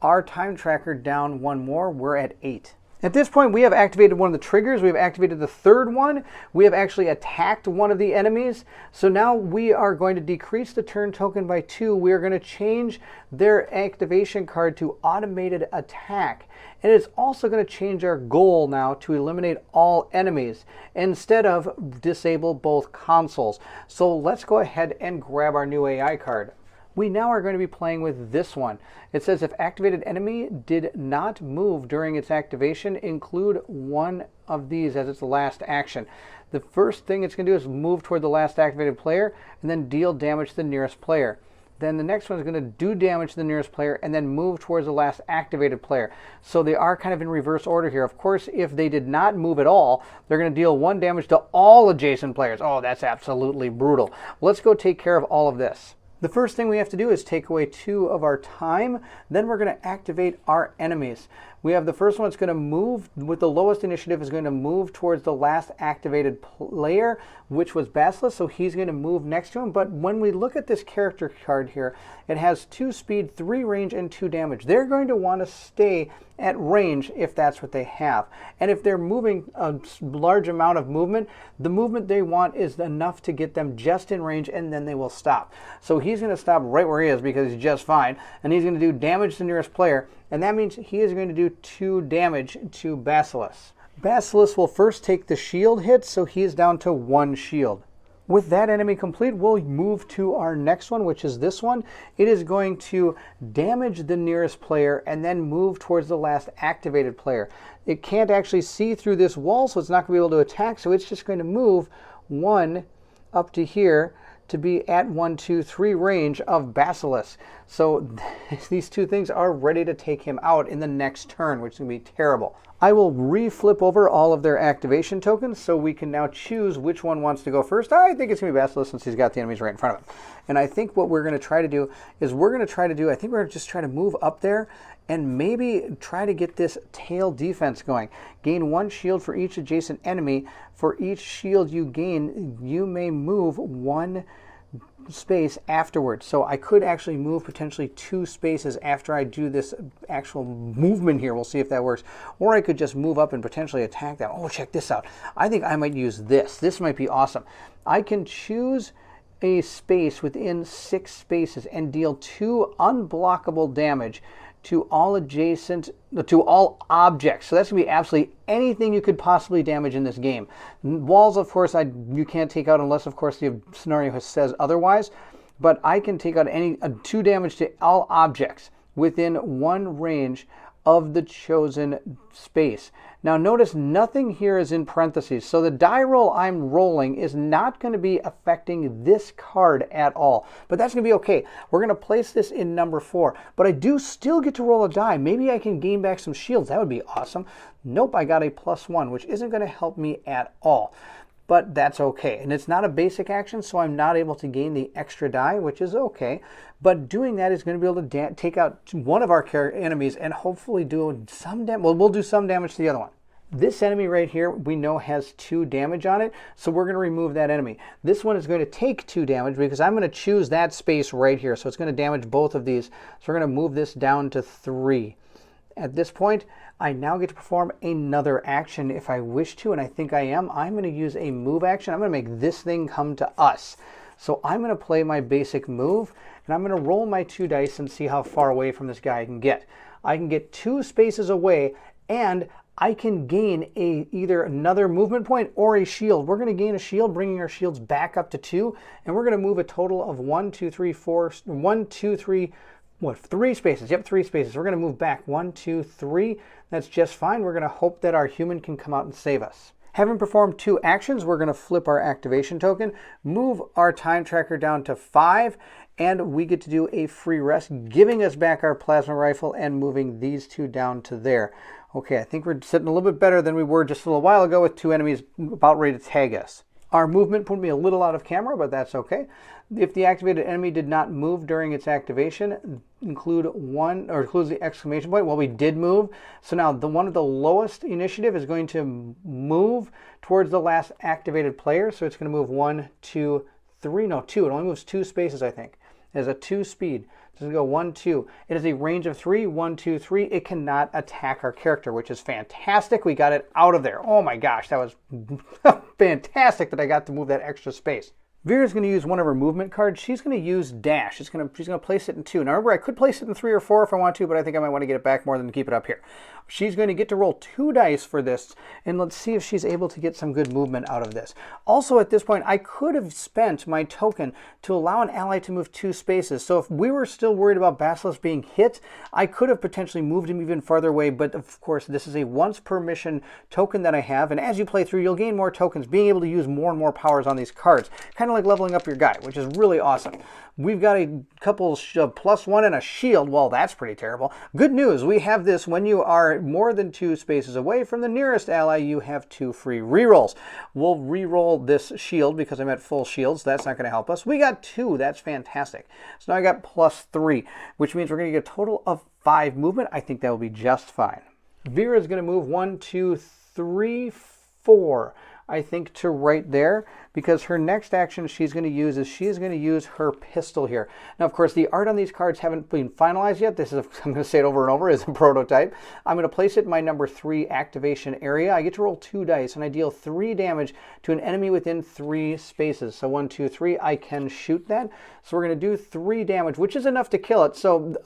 [SPEAKER 1] our time tracker down 1 more. We're at 8. At this point, we have activated one of the triggers. We've activated the 3rd one. We have actually attacked one of the enemies. So now we are going to decrease the turn token by 2. We are going to change their activation card to automated attack. And it's also going to change our goal now to eliminate all enemies instead of disable both consoles. So let's go ahead and grab our new AI card. We now are going to be playing with this one. It says if activated enemy did not move during its activation, include one of these as its last action. The first thing it's going to do is move toward the last activated player and then deal damage to the nearest player. Then the next one is going to do damage to the nearest player and then move towards the last activated player. So they are kind of in reverse order here. Of course, if they did not move at all, they're going to deal 1 damage to all adjacent players. Oh, that's absolutely brutal. Let's go take care of all of this. The first thing we have to do is take away 2 of our time. Then we're going to activate our enemies. We have the first one that's going to move with the lowest initiative is going to move towards the last activated player, which was Basilisk, so he's going to move next to him. But when we look at this character card here, it has 2 speed, 3 range, and 2 damage. They're going to want to stay at range if that's what they have. And if they're moving a large amount of movement, the movement they want is enough to get them just in range, and then they will stop. So he's going to stop right where he is because he's just fine, and he's going to do damage to the nearest player, and that means he is going to do 2 damage to Basilisk. Basilisk will first take the shield hit, so he is down to 1 shield. With that enemy complete, we'll move to our next one, which is this one. It is going to damage the nearest player and then move towards the last activated player. It can't actually see through this wall, so it's not going to be able to attack, so it's just going to move 1 up to here to be at 1, 2, 3 range of Basilisk. So these 2 things are ready to take him out in the next turn, which is going to be terrible. I will re-flip over all of their activation tokens so we can now choose which one wants to go first. I think it's going to be Basilisk since he's got the enemies right in front of him. And I think what we're going to try to do is we're going to just try to move up there and maybe try to get this tail defense going. Gain 1 shield for each adjacent enemy. For each shield you gain, you may move 1 space afterwards. So I could actually move potentially 2 spaces after I do this actual movement here. We'll see if that works. Or I could just move up and potentially attack them. Oh, check this out. I think I might use this. This might be awesome. I can choose a space within 6 spaces and deal 2 unblockable damage to all objects. So that's going to be absolutely anything you could possibly damage in this game. Walls, of course, you can't take out unless, of course, the scenario says otherwise. But I can take out any 2 damage to all objects within 1 range of the chosen space. Now notice nothing here is in parentheses, so the die roll I'm rolling is not going to be affecting this card at all. But that's going to be okay. We're going to place this in number 4, but I do still get to roll a die. Maybe I can gain back some shields. That would be awesome. Nope, I got a +1, which isn't going to help me at all. But that's okay. And it's not a basic action, so I'm not able to gain the extra die, which is okay. But doing that is going to be able to take out one of our enemies and hopefully do some damage. Well, we'll do some damage to the other one. This enemy right here, we know has 2 damage on it, so we're going to remove that enemy. This one is going to take 2 damage because I'm going to choose that space right here. So it's going to damage both of these. So we're going to move this down to 3. At this point, I now get to perform another action if I wish to, and I think I am. I'm going to use a move action. I'm going to make this thing come to us. So I'm going to play my basic move, and I'm going to roll my 2 dice and see how far away from this guy I can get. I can get 2 spaces away, and I can gain either another movement point or a shield. We're going to gain a shield, bringing our shields back up to 2, and we're going to move a total of 3 spaces. Yep, 3 spaces. We're going to move back 1, 2, 3. That's just fine. We're going to hope that our human can come out and save us. Having performed 2 actions, we're going to flip our activation token, move our time tracker down to 5, and we get to do a free rest, giving us back our plasma rifle and moving these 2 down to there. Okay, I think we're sitting a little bit better than we were just a little while ago with 2 enemies about ready to tag us. Our movement put me a little out of camera, but that's okay. If the activated enemy did not move during its activation, includes the exclamation point. Well, we did move. So now the one of the lowest initiative is going to move towards the last activated player. So it's going to move 1, 2, 3. No, 2. It only moves 2 spaces, I think. It has a 2 speed. So it's going to go 1, 2. It has a range of 3. 1, 2, 3. It cannot attack our character, which is fantastic. We got it out of there. Oh my gosh, that was fantastic that I got to move that extra space. Vera's going to use one of her movement cards. She's going to use dash. She's going to place it in 2. Now remember, I could place it in 3 or 4 if I want to, but I think I might want to get it back more than keep it up here. She's going to get to roll 2 dice for this, and let's see if she's able to get some good movement out of this. Also, at this point, I could have spent my token to allow an ally to move 2 spaces. So if we were still worried about Basilisk being hit, I could have potentially moved him even farther away, but of course, this is a once per mission token that I have, and as you play through, you'll gain more tokens, being able to use more and more powers on these cards. Kind of like leveling up your guy, which is really awesome. We've got a couple +1 and a shield. Well, that's pretty terrible. Good news, we have this when you are more than 2 spaces away from the nearest ally, you have 2 free rerolls. We'll reroll this shield because I'm at full shields. That's not going to help us. We got 2. That's fantastic. So now I got +3, which means we're going to get a total of 5 movement. I think that will be just fine. Vera is going to move 1, 2, 3, 4. I think to right there, because her next action she's going to use is her pistol here. Now, of course, the art on these cards haven't been finalized yet. This is, I'm going to say it over and over, is a prototype. I'm going to place it in my number 3 activation area. I get to roll 2 dice, and I deal 3 damage to an enemy within 3 spaces. So 1, 2, 3, I can shoot that. So we're going to do 3 damage, which is enough to kill it. So,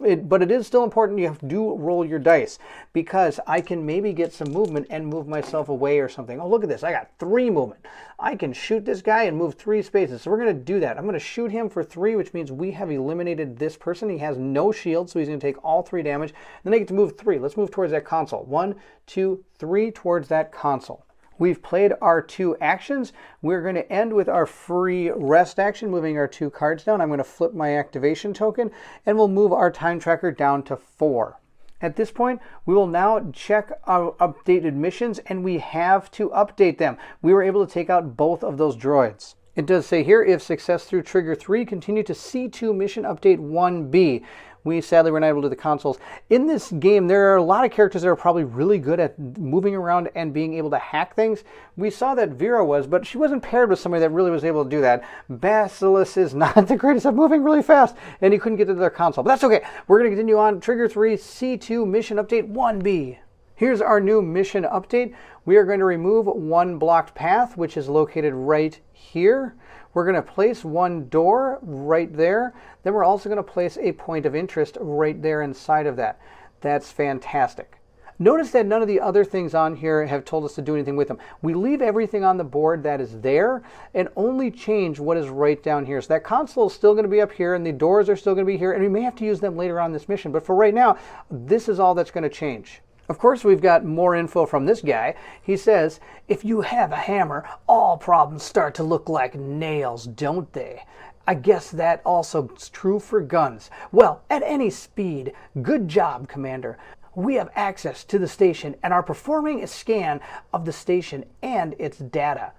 [SPEAKER 1] but it is still important you do roll your dice, because I can maybe get some movement and move myself away or something. Oh, look at this. I got 3 movement. I can shoot this guy and move 3 spaces. So we're going to do that. I'm going to shoot him for 3, which means we have eliminated this person. He has no shield, so he's going to take all 3 damage. Then I get to move 3. Let's move towards that console. 1, 2, 3 towards that console. We've played our 2 actions. We're going to end with our free rest action, moving our 2 cards down. I'm going to flip my activation token, and we'll move our time tracker down to 4. At this point, we will now check our updated missions, and we have to update them. We were able to take out both of those droids. It does say here, if success through trigger 3, continue to C2 mission update 1B. We sadly were not able to do the consoles. In this game, there are a lot of characters that are probably really good at moving around and being able to hack things. We saw that Vera was, but she wasn't paired with somebody that really was able to do that. Basilisk is not the greatest at moving really fast, and he couldn't get to their console. But that's okay. We're going to continue on. Trigger 3, C2, mission update 1B. Here's our new mission update. We are going to remove one blocked path, which is located right here. We're going to place one door right there. Then we're also going to place a point of interest right there inside of that. That's fantastic. Notice that none of the other things on here have told us to do anything with them. We leave everything on the board that is there and only change what is right down here. So that console is still going to be up here and the doors are still going to be here, and we may have to use them later on this mission. But for right now, this is all that's going to change. Of course, we've got more info from this guy. He says, if you have a hammer, all problems start to look like nails, don't they? I guess that also is true for guns. Well, at any speed. Good job, Commander. We have access to the station and are performing a scan of the station and its data.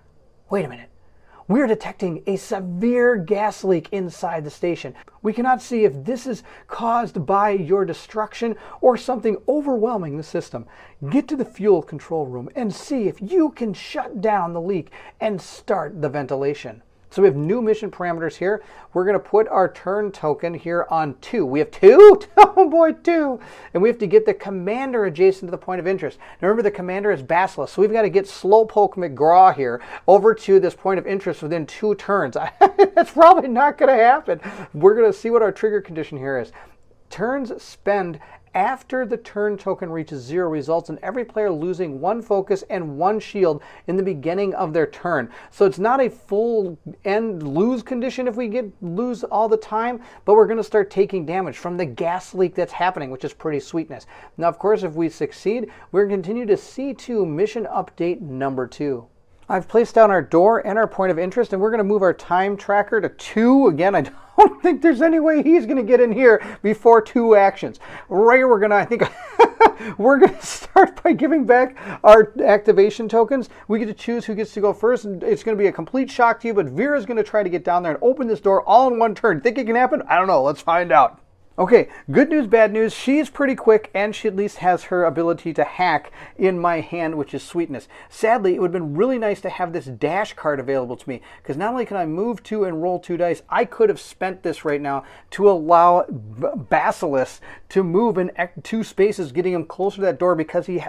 [SPEAKER 1] Wait a minute. We're detecting a severe gas leak inside the station. We cannot see if this is caused by your destruction or something overwhelming the system. Get to the fuel control room and see if you can shut down the leak and start the ventilation. So we have new mission parameters here. We're going to put our turn token here on 2. We have 2? Oh boy, 2. And we have to get the commander adjacent to the point of interest. Now remember, the commander is Basilisk, so we've got to get Slowpoke McGraw here over to this point of interest within 2 turns. That's probably not going to happen. We're going to see what our trigger condition here is. Turns spend after the turn token reaches 0 results in every player losing 1 focus and 1 shield in the beginning of their turn. So it's not a full end lose condition if we lose all the time, but we're going to start taking damage from the gas leak that's happening, which is pretty sweetness. Now, of course, if we succeed, we're going to continue to C2 mission update number 2. I've placed down our door and our point of interest, and we're going to move our time tracker to 2. Again, I don't think there's any way he's going to get in here before 2 actions. Right here, we're going to, I think, we're going to start by giving back our activation tokens. We get to choose who gets to go first, and it's going to be a complete shock to you, but Vera's going to try to get down there and open this door all in one turn. Think it can happen? I don't know. Let's find out. Okay, good news, bad news. She's pretty quick, and she at least has her ability to hack in my hand, which is sweetness. Sadly, it would have been really nice to have this dash card available to me, because not only can I move 2 and roll 2 dice, I could have spent this right now to allow Basilisk to move in 2 spaces, getting him closer to that door, because he's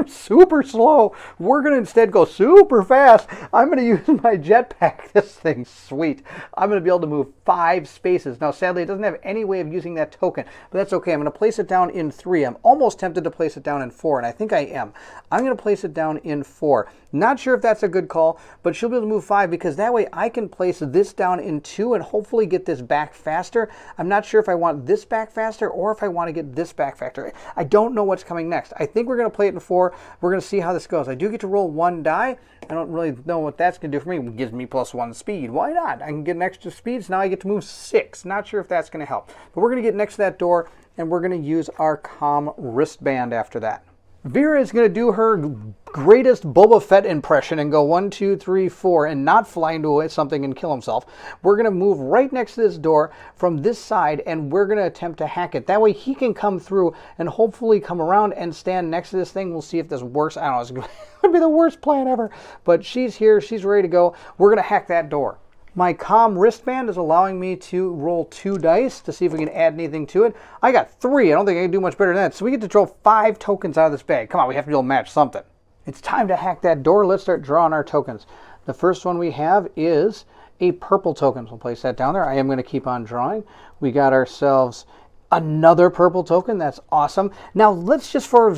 [SPEAKER 1] super slow. We're going to instead go super fast. I'm going to use my jetpack. This thing's sweet. I'm going to be able to move 5 spaces. Now, sadly, it doesn't have any way of using that token, but that's okay. I'm going to place it down in 3. I'm almost tempted to place it down in 4, and I think I am. I'm going to place it down in 4. Not sure if that's a good call, but she'll be able to move 5, because that way I can place this down in 2 and hopefully get this back faster. I'm not sure if I want this back faster or if I want to get this back faster. I don't know what's coming next. I think we're going to play it in 4. We're going to see how this goes. I do get to roll 1 die. I don't really know what that's going to do for me. It gives me +1 speed. Why not? I can get an extra speed, so now I get to move 6. Not sure if that's going to help. But we're going to get next to that door, and we're going to use our comm wristband after that. Vera is going to do her greatest Boba Fett impression and go 1, 2, 3, 4 and not fly into something and kill himself. We're going to move right next to this door from this side, and we're going to attempt to hack it. That way he can come through and hopefully come around and stand next to this thing. We'll see if this works. I don't know. It's going to be the worst plan ever. But she's here. She's ready to go. We're going to hack that door. My comm wristband is allowing me to roll 2 dice to see if we can add anything to it. I got 3. I don't think I can do much better than that. So we get to draw 5 tokens out of this bag. Come on, we have to be able to match something. It's time to hack that door. Let's start drawing our tokens. The first one we have is a purple token. So we'll place that down there. I am going to keep on drawing. We got ourselves another purple token. That's awesome. Now let's just, for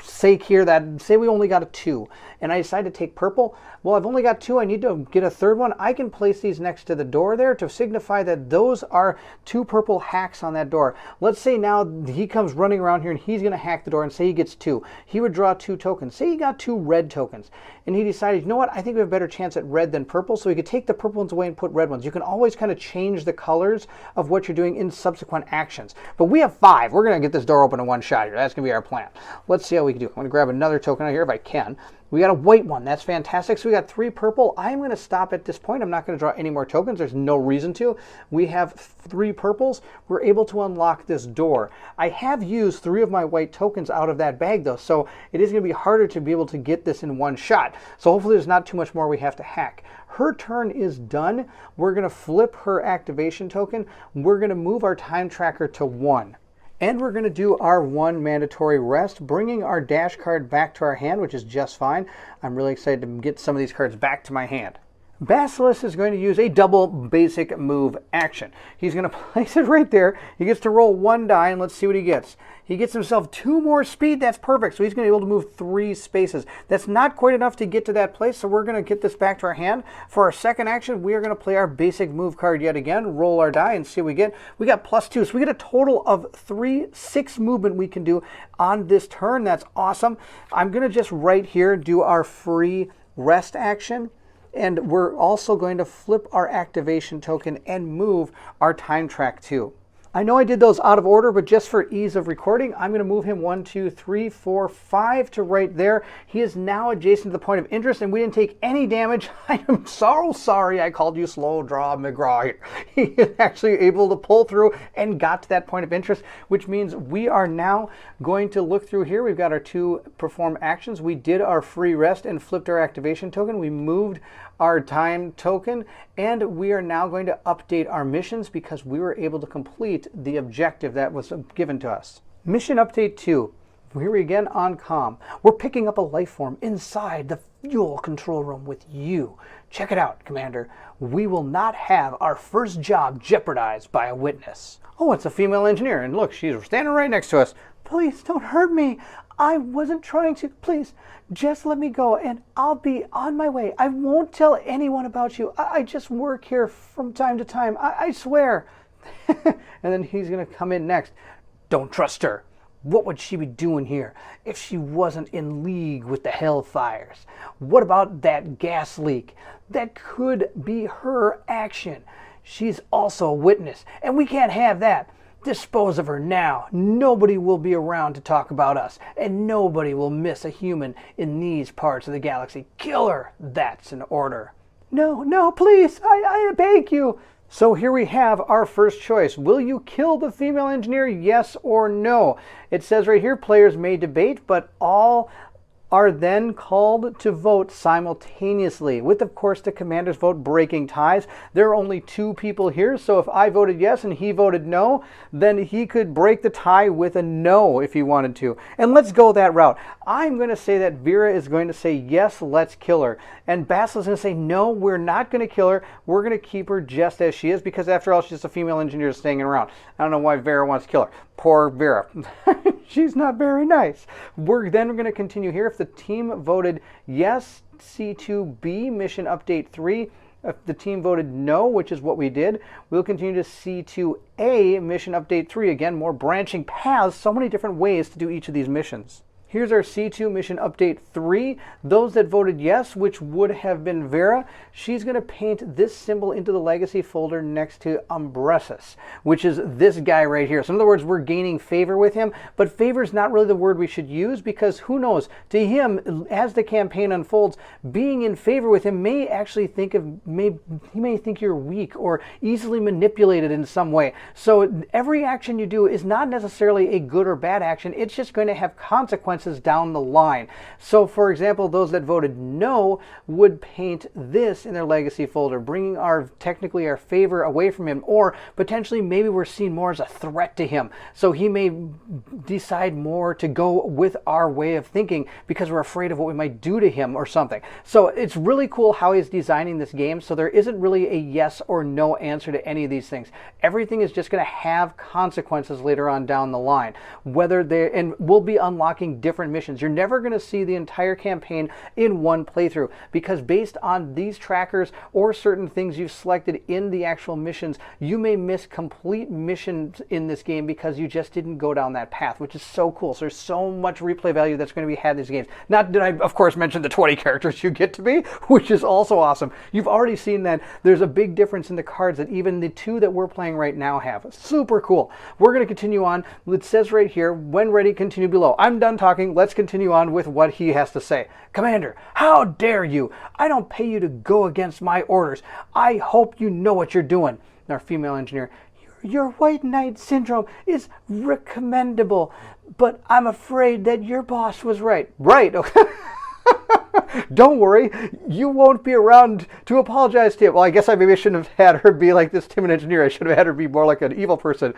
[SPEAKER 1] sake here, that say we only got a 2 and I decide to take purple. Well, I've only got 2. I need to get a third one. I can place these next to the door there to signify that those are 2 purple hacks on that door. Let's say now he comes running around here and he's going to hack the door, and say he gets 2. He would draw 2 tokens. Say he got 2 red tokens, and he decided, you know what, I think we have a better chance at red than purple, so he could take the purple ones away and put red ones. You can always kind of change the colors of what you're doing in subsequent actions. But we have 5. We're going to get this door open in 1 shot here. That's going to be our plan. Let's see how we can do. I'm going to grab another token out here if I can. We got a white one. That's fantastic. So we got 3 purple. I'm going to stop at this point. I'm not going to draw any more tokens. There's no reason to. We have 3 purples. We're able to unlock this door. I have used 3 of my white tokens out of that bag, though, so it is going to be harder to be able to get this in 1 shot. So hopefully there's not too much more we have to hack. Her turn is done. We're going to flip her activation token. We're going to move our time tracker to 1. And we're going to do our 1 mandatory rest, bringing our dash card back to our hand, which is just fine. I'm really excited to get some of these cards back to my hand. Basilisk is going to use a double basic move action. He's going to place it right there. He gets to roll 1 die, and let's see what he gets. He gets himself 2 more speed. That's perfect. So he's going to be able to move 3 spaces. That's not quite enough to get to that place, so we're going to get this back to our hand. For our second action, we are going to play our basic move card yet again, roll our die, and see what we get. We got +2, so we get a total of 6 movement we can do on this turn. That's awesome. I'm going to just right here do our free rest action. And we're also going to flip our activation token and move our time track too. I know I did those out of order, but just for ease of recording, I'm going to move him 1, 2, 3, 4, 5 to right there. He is now adjacent to the point of interest, and we didn't take any damage. I am so sorry I called you Slow Draw McGraw here. He is actually able to pull through and got to that point of interest, which means we are now going to look through here. We've got our 2 perform actions. We did our free rest and flipped our activation token. We moved our time token, and we are now going to update our missions because we were able to complete the objective that was given to us. Mission update 2. Here we again on comm. We're picking up a life form inside the fuel control room with you. Check it out, Commander. We will not have our first job jeopardized by a witness. Oh, it's a female engineer, and look, she's standing right next to us. Please don't hurt me. I wasn't trying to. Please, just let me go and I'll be on my way. I won't tell anyone about you. I just work here from time to time. I swear. And then he's going to come in next. Don't trust her. What would she be doing here if she wasn't in league with the Hellfires? What about that gas leak? That could be her action. She's also a witness, and we can't have that. Dispose of her now. Nobody will be around to talk about us, and nobody will miss a human in these parts of the galaxy. Kill her. That's an order. No, please, I beg you. So here we have our first choice. Will you kill the female engineer, yes or no? It says right here, players may debate, but all are then called to vote simultaneously, with, of course, the commander's vote breaking ties. There are only 2 people here, so if I voted yes and he voted no, then he could break the tie with a no if he wanted to. And let's go that route. I'm going to say that Vera is going to say, yes, let's kill her. And Basil is going to say, no, we're not going to kill her. We're going to keep her just as she is, because after all, she's just a female engineer staying around. I don't know why Vera wants to kill her. Poor Vera. She's not very nice. We're going to continue here. If the team voted yes, C2B, mission update 3. If the team voted no, which is what we did, we'll continue to C2A, mission update 3. Again, more branching paths, so many different ways to do each of these missions. Here's our C2 mission update 3. Those that voted yes, which would have been Vera, she's going to paint this symbol into the legacy folder next to Umbresis, which is this guy right here. So in other words, we're gaining favor with him, but favor is not really the word we should use, because who knows, to him, as the campaign unfolds, being in favor with him may actually he may think you're weak or easily manipulated in some way. So every action you do is not necessarily a good or bad action. It's just going to have consequences down the line. So for example, those that voted no would paint this in their legacy folder, bringing technically our favor away from him, or potentially maybe we're seen more as a threat to him. So he may decide more to go with our way of thinking because we're afraid of what we might do to him or something. So it's really cool how he's designing this game. So there isn't really a yes or no answer to any of these things. Everything is just going to have consequences later on down the line. And we'll be unlocking different missions. You're never going to see the entire campaign in one playthrough, because based on these trackers or certain things you've selected in the actual missions, you may miss complete missions in this game because you just didn't go down that path, which is so cool. So there's so much replay value that's going to be had in these games. Not did I, of course, mention the 20 characters you get to be, which is also awesome. You've already seen that there's a big difference in the cards that even the 2 that we're playing right now have. Super cool. We're going to continue on. It says right here, when ready, continue below. I'm done talking. Let's continue on with what he has to say. Commander, how dare you? I don't pay you to go against my orders. I hope you know what you're doing. Our female engineer, your white knight syndrome is recommendable, but I'm afraid that your boss was right. Right. Okay. Don't worry, you won't be around to apologize to him. Well, I guess I maybe shouldn't have had her be like this timid engineer. I should have had her be more like an evil person.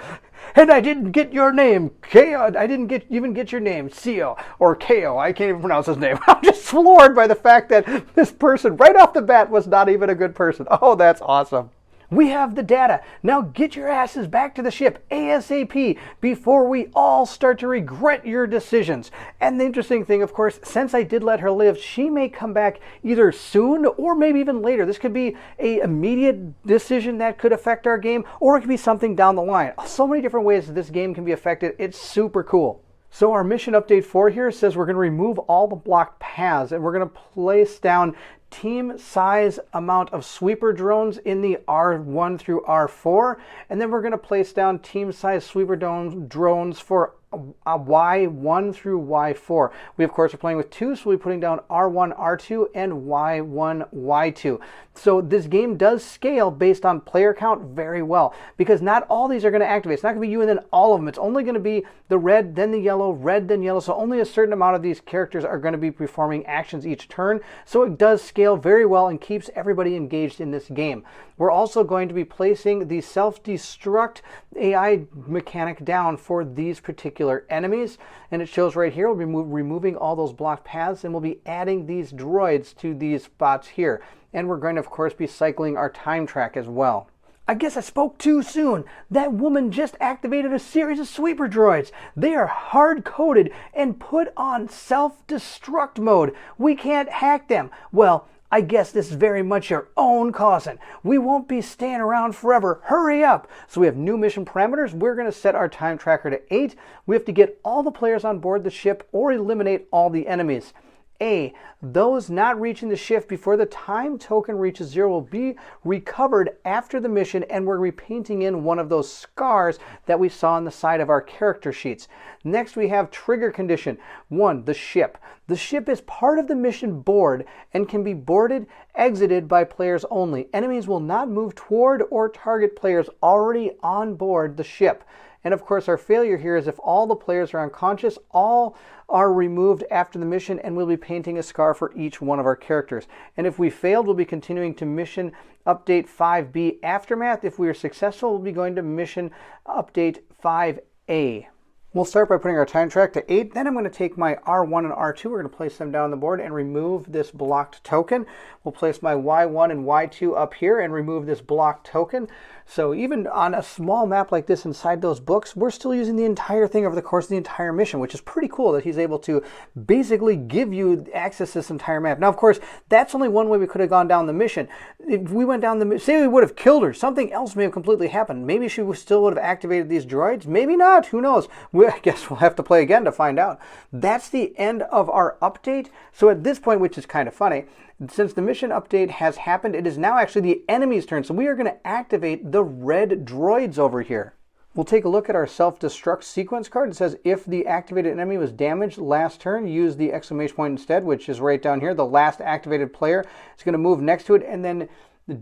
[SPEAKER 1] And I didn't get your name, Ko. I didn't even get your name, Ko or Ko. I can't even pronounce his name. I'm just floored by the fact that this person, right off the bat, was not even a good person. Oh, that's awesome. We have the data. Now get your asses back to the ship ASAP before we all start to regret your decisions. And the interesting thing, of course, since I did let her live, she may come back either soon or maybe even later. This could be an immediate decision that could affect our game, or it could be something down the line. So many different ways that this game can be affected. It's super cool. So our mission update 4 here says we're going to remove all the blocked paths, and we're going to place down team size amount of sweeper drones in the R1 through R4, and then we're going to place down team size sweeper drones for Y1 through Y4. We of course are playing with 2, so we're putting down R1, R2, and Y1, Y2. So this game does scale based on player count very well, because not all these are going to activate. It's not going to be you and then all of them. It's only going to be the red, then the yellow, red, then yellow. So only a certain amount of these characters are going to be performing actions each turn. So it does scale very well and keeps everybody engaged in this game. We're also going to be placing the self-destruct AI mechanic down for these particular enemies. And it shows right here, we'll be removing all those blocked paths, and we'll be adding these droids to these spots here. And we're going to, of course, be cycling our time track as well. I guess I spoke too soon. That woman just activated a series of sweeper droids. They are hard-coded and put on self-destruct mode. We can't hack them. Well, I guess this is very much your own causing. We won't be staying around forever. Hurry up. So we have new mission parameters. We're going to set our time tracker to 8. We have to get all the players on board the ship or eliminate all the enemies. A, those not reaching the ship before the time token reaches 0 will be recovered after the mission, and we're repainting in one of those scars that we saw on the side of our character sheets. Next, we have trigger condition 1, the ship. The ship is part of the mission board and can be boarded, exited by players only. Enemies will not move toward or target players already on board the ship. And of course, our failure here is if all the players are unconscious, all are removed after the mission, and we'll be painting a scar for each one of our characters. And if we failed, we'll be continuing to mission update 5B Aftermath. If we are successful, we'll be going to mission update 5A. We'll start by putting our time track to 8. Then I'm going to take my R1 and R2. We're going to place them down on the board and remove this blocked token. We'll place my Y1 and Y2 up here and remove this blocked token. So even on a small map like this inside those books, we're still using the entire thing over the course of the entire mission, which is pretty cool that he's able to basically give you access to this entire map. Now, of course, that's only one way we could have gone down the mission. If we went down the say we would have killed her, something else may have completely happened. Maybe she still would have activated these droids. Maybe not. Who knows? I guess we'll have to play again to find out. That's the end of our update. So at this point, which is kind of funny, since the mission update has happened, it is now actually the enemy's turn. So we are going to activate the red droids over here. We'll take a look at our self-destruct sequence card. It says if the activated enemy was damaged last turn, use the exclamation point instead, which is right down here. The last activated player is going to move next to it and then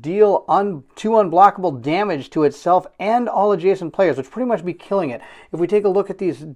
[SPEAKER 1] deal 2 unblockable damage to itself and all adjacent players, which pretty much be killing it. If we take a look at these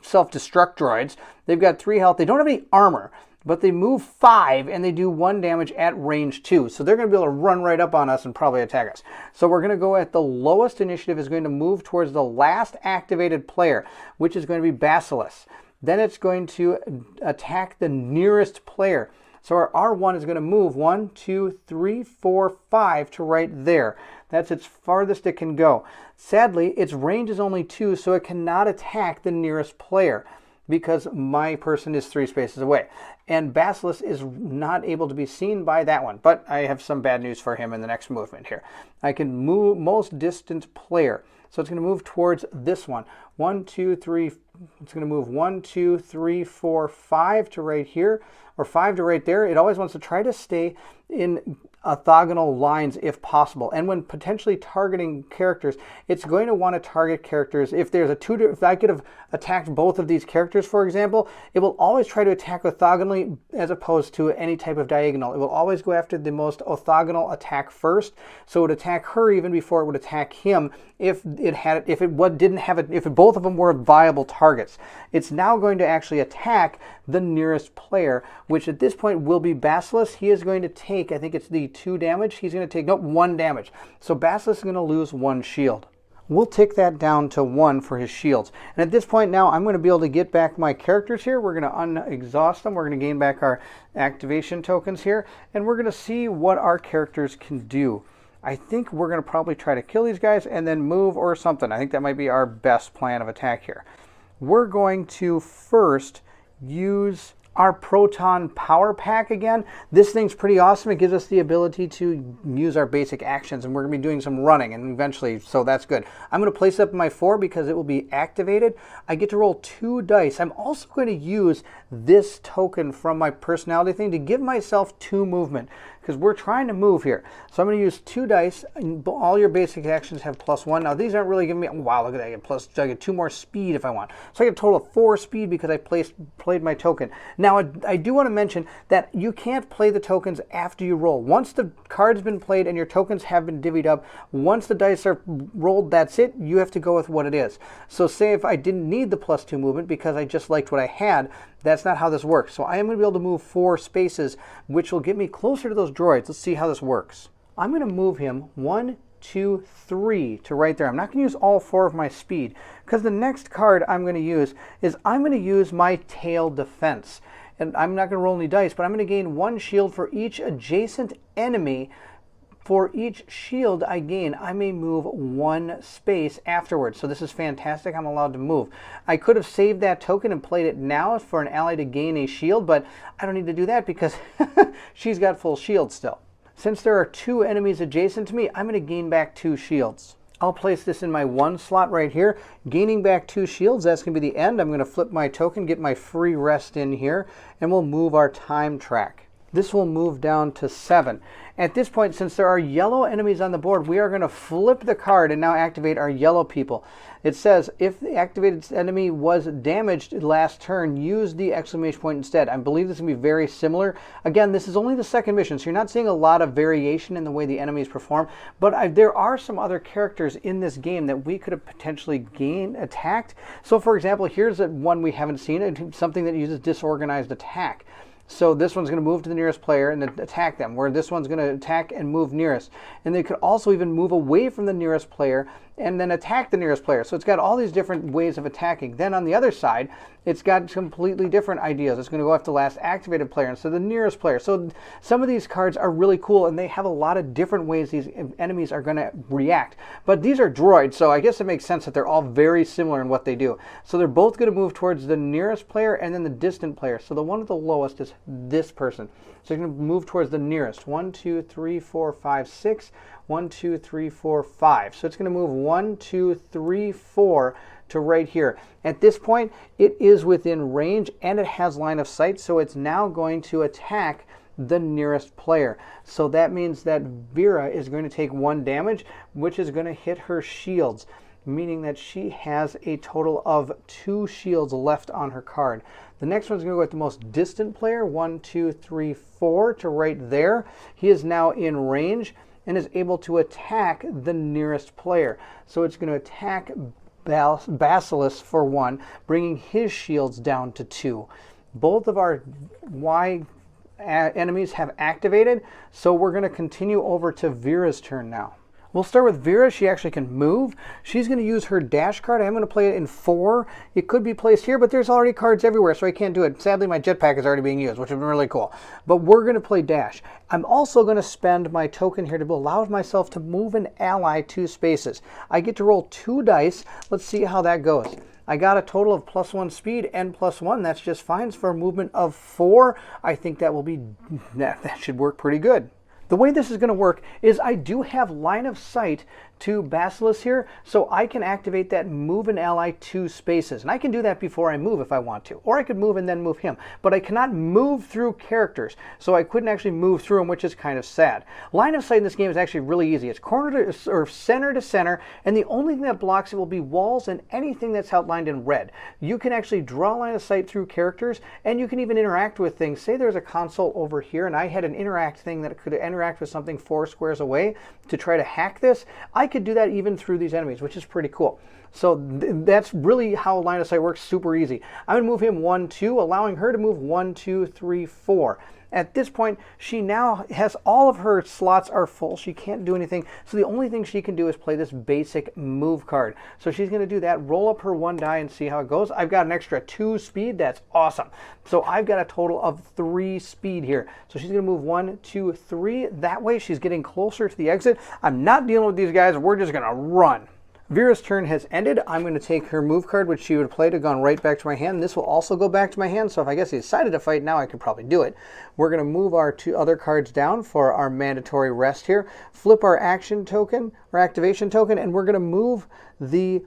[SPEAKER 1] self-destruct droids, they've got 3 health. They don't have any armor, but they move 5 and they do 1 damage at range 2. So they're going to be able to run right up on us and probably attack us. So we're going to go at the lowest initiative is going to move towards the last activated player, which is going to be Basilisk. Then it's going to attack the nearest player. So our R1 is going to move 1, 2, 3, 4, 5 to right there. That's its farthest it can go. Sadly, its range is only 2, so it cannot attack the nearest player because my person is 3 spaces away. And Basilisk is not able to be seen by that one. But I have some bad news for him in the next movement here. I can move most distant player. So it's going to move towards this one. 1, 2, 3. It's going to move 1, 2, 3, 4, 5 to right here, or 5 to right there. It always wants to try to stay in orthogonal lines if possible. And when potentially targeting characters, it's going to want to target characters. If there's if I could have attacked both of these characters, for example, it will always try to attack orthogonally as opposed to any type of diagonal. It will always go after the most orthogonal attack first, so it would attack her even before it would attack him if both of them were viable targets. It's now going to actually attack the nearest player, which at this point will be Basilisk. He is going to take, I think it's the 2 damage. He's going to take, 1 damage. So Basilisk is going to lose 1 shield. We'll tick that down to 1 for his shields. And at this point now, I'm going to be able to get back my characters here. We're going to unexhaust them. We're going to gain back our activation tokens here. And we're going to see what our characters can do. I think we're going to probably try to kill these guys and then move or something. I think that might be our best plan of attack here. We're going to first use our proton power pack again. This thing's pretty awesome. It gives us the ability to use our basic actions, and we're going to be doing some running and eventually, so that's good. I'm going to place up my 4 because it will be activated. I get to roll 2 dice. I'm also going to use this token from my personality thing to give myself 2 movement, because we're trying to move here. So I'm going to use 2 dice. All your basic actions have +1. Now these aren't really giving me, wow, look at that, I get 2 more speed if I want. So I get a total of 4 speed because I played my token. Now I do want to mention that you can't play the tokens after you roll. Once the card's been played and your tokens have been divvied up, once the dice are rolled, that's it. You have to go with what it is. So say if I didn't need the +2 movement because I just liked what I had, that's not how this works. So I am going to be able to move 4 spaces, which will get me closer to those droids. Let's see how this works. I'm going to move him 1, 2, 3 to right there. I'm not going to use all 4 of my speed, because the next card I'm going to use is I'm going to use my tail defense. And I'm not going to roll any dice, but I'm going to gain 1 shield for each adjacent enemy. For each shield I gain, I may move 1 space afterwards. So this is fantastic. I'm allowed to move. I could have saved that token and played it now for an ally to gain a shield, but I don't need to do that because she's got full shield still. Since there are 2 enemies adjacent to me, I'm going to gain back 2 shields. I'll place this in my 1 slot right here, gaining back 2 shields. That's going to be the end. I'm going to flip my token, get my free rest in here, and we'll move our time track. This will move down to 7. At this point, since there are yellow enemies on the board, we are going to flip the card and now activate our yellow people. It says, if the activated enemy was damaged last turn, use the exclamation point instead. I believe this is going to be very similar. Again, this is only the second mission, so you're not seeing a lot of variation in the way the enemies perform, but there are some other characters in this game that we could have potentially attacked. So for example, here's one we haven't seen, something that uses disorganized attack. So this one's going to move to the nearest player and attack them, where this one's going to attack and move nearest. And they could also even move away from the nearest player and then attack the nearest player. So it's got all these different ways of attacking. Then on the other side, it's got completely different ideas. It's going to go after the last activated player instead of the nearest player. So some of these cards are really cool, and they have a lot of different ways these enemies are going to react. But these are droids, so I guess it makes sense that they're all very similar in what they do. So they're both going to move towards the nearest player and then the distant player. So the one at the lowest is this person. So you're going to move towards the nearest. 1, 2, 3, 4, 5, 6. 1, 2, 3, 4, 5. So it's going to move 1, 2, 3, 4 to right here. At this point, it is within range and it has line of sight, so it's now going to attack the nearest player. So that means that Vera is going to take 1 damage, which is going to hit her shields, meaning that she has a total of 2 shields left on her card. The next one's going to go with the most distant player, 1, 2, 3, 4 to right there. He is now in range and is able to attack the nearest player. So it's going to attack Basilisk for 1, bringing his shields down to 2. Both of our Y enemies have activated, so we're going to continue over to Vera's turn now. We'll start with Vera. She actually can move. She's going to use her dash card. I'm going to play it in 4. It could be placed here, but there's already cards everywhere, so I can't do it. Sadly, my jetpack is already being used, which would be really cool. But we're going to play dash. I'm also going to spend my token here to allow myself to move an ally 2 spaces. I get to roll 2 dice. Let's see how that goes. I got a total of +1 speed and +1. That's just fine. For a movement of 4, I think that should work pretty good. The way this is going to work is I do have line of sight to Basilisk here, so I can activate that move an ally 2 spaces. And I can do that before I move if I want to. Or I could move and then move him. But I cannot move through characters, so I couldn't actually move through them, which is kind of sad. Line of sight in this game is actually really easy. It's corner to, or center to center, and the only thing that blocks it will be walls and anything that's outlined in red. You can actually draw line of sight through characters, and you can even interact with things. Say there's a console over here, and I had an interact thing that could interact with something 4 squares away to try to hack this. I could do that even through these enemies, which is pretty cool. So that's really how line of sight works, super easy. I'm going to move him 1, 2, allowing her to move 1, 2, 3, 4. At this point, she now has all of her slots are full. She can't do anything. So the only thing she can do is play this basic move card. So she's going to do that, roll up her 1 die and see how it goes. I've got an extra 2 speed. That's awesome. So I've got a total of 3 speed here. So she's going to move 1, 2, 3. That way she's getting closer to the exit. I'm not dealing with these guys. We're just going to run. Vera's turn has ended. I'm going to take her move card, which she would have played, have gone right back to my hand. This will also go back to my hand, so if I guess he decided to fight now, I could probably do it. We're going to move our 2 other cards down for our mandatory rest here, flip our action token, or activation token, and we're going to move the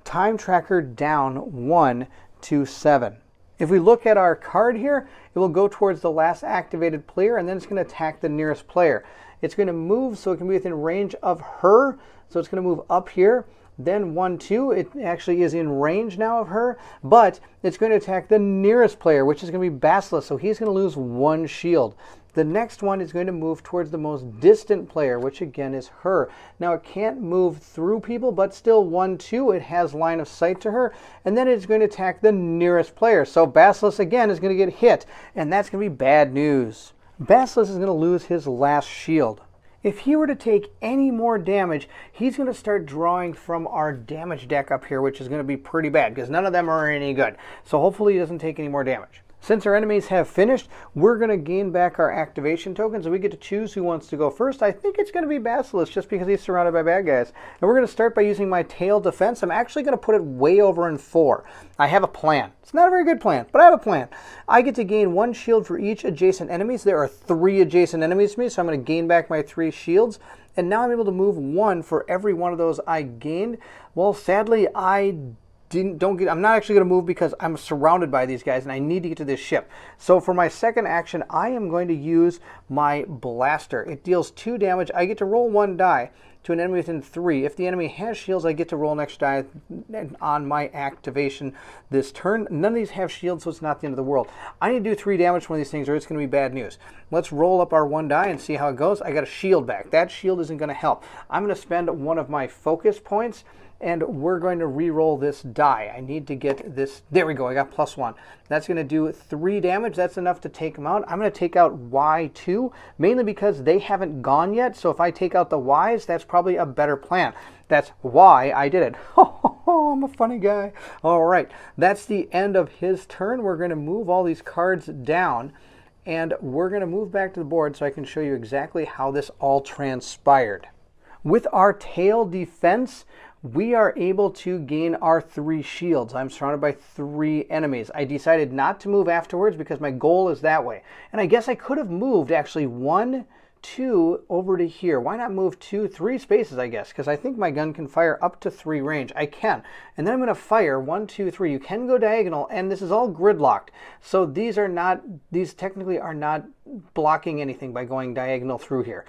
[SPEAKER 1] time tracker down 1 to 7. If we look at our card here, it will go towards the last activated player, and then it's going to attack the nearest player. It's going to move so it can be within range of her, so it's going to move up here. Then 1, 2, it actually is in range now of her, but it's going to attack the nearest player, which is going to be Basilisk, so he's going to lose 1 shield. The next one is going to move towards the most distant player, which again is her. Now it can't move through people, but still 1, 2, it has line of sight to her, and then it's going to attack the nearest player. So Basilisk again is going to get hit, and that's going to be bad news. Basilisk is going to lose his last shield. If he were to take any more damage, he's going to start drawing from our damage deck up here, which is going to be pretty bad because none of them are any good. So hopefully he doesn't take any more damage. Since our enemies have finished, we're going to gain back our activation tokens, and we get to choose who wants to go first. I think it's going to be Basilisk, just because he's surrounded by bad guys. And we're going to start by using my tail defense. I'm actually going to put it way over in 4. I have a plan. It's not a very good plan, but I have a plan. I get to gain 1 shield for each adjacent enemies. There are 3 adjacent enemies to me, so I'm going to gain back my 3 shields. And now I'm able to move 1 for every one of those I gained. Well, sadly, I'm not actually going to move because I'm surrounded by these guys and I need to get to this ship. So for my second action, I am going to use my blaster. It deals 2 damage. I get to roll 1 die to an enemy within 3. If the enemy has shields, I get to roll an extra die on my activation this turn. None of these have shields, so it's not the end of the world. I need to do 3 damage to one of these things or it's going to be bad news. Let's roll up our 1 die and see how it goes. I got a shield back. That shield isn't going to help. I'm going to spend one of my focus points, and we're going to re-roll this die. I need to get this. There we go. I got +1. That's going to do 3 damage. That's enough to take them out. I'm going to take out Y2, mainly because they haven't gone yet. So if I take out the Ys, that's probably a better plan. That's why I did it. I'm a funny guy. All right. That's the end of his turn. We're going to move all these cards down, and we're going to move back to the board so I can show you exactly how this all transpired. With our tail defense, we are able to gain our 3 shields. I'm surrounded by 3 enemies. I decided not to move afterwards because my goal is that way. And I guess I could have moved actually 1, 2 over to here. Why not move 2, 3 spaces, I guess? Because I think my gun can fire up to 3 range. I can. And then I'm going to fire 1, 2, 3. You can go diagonal, and this is all gridlocked. So these technically are not blocking anything by going diagonal through here.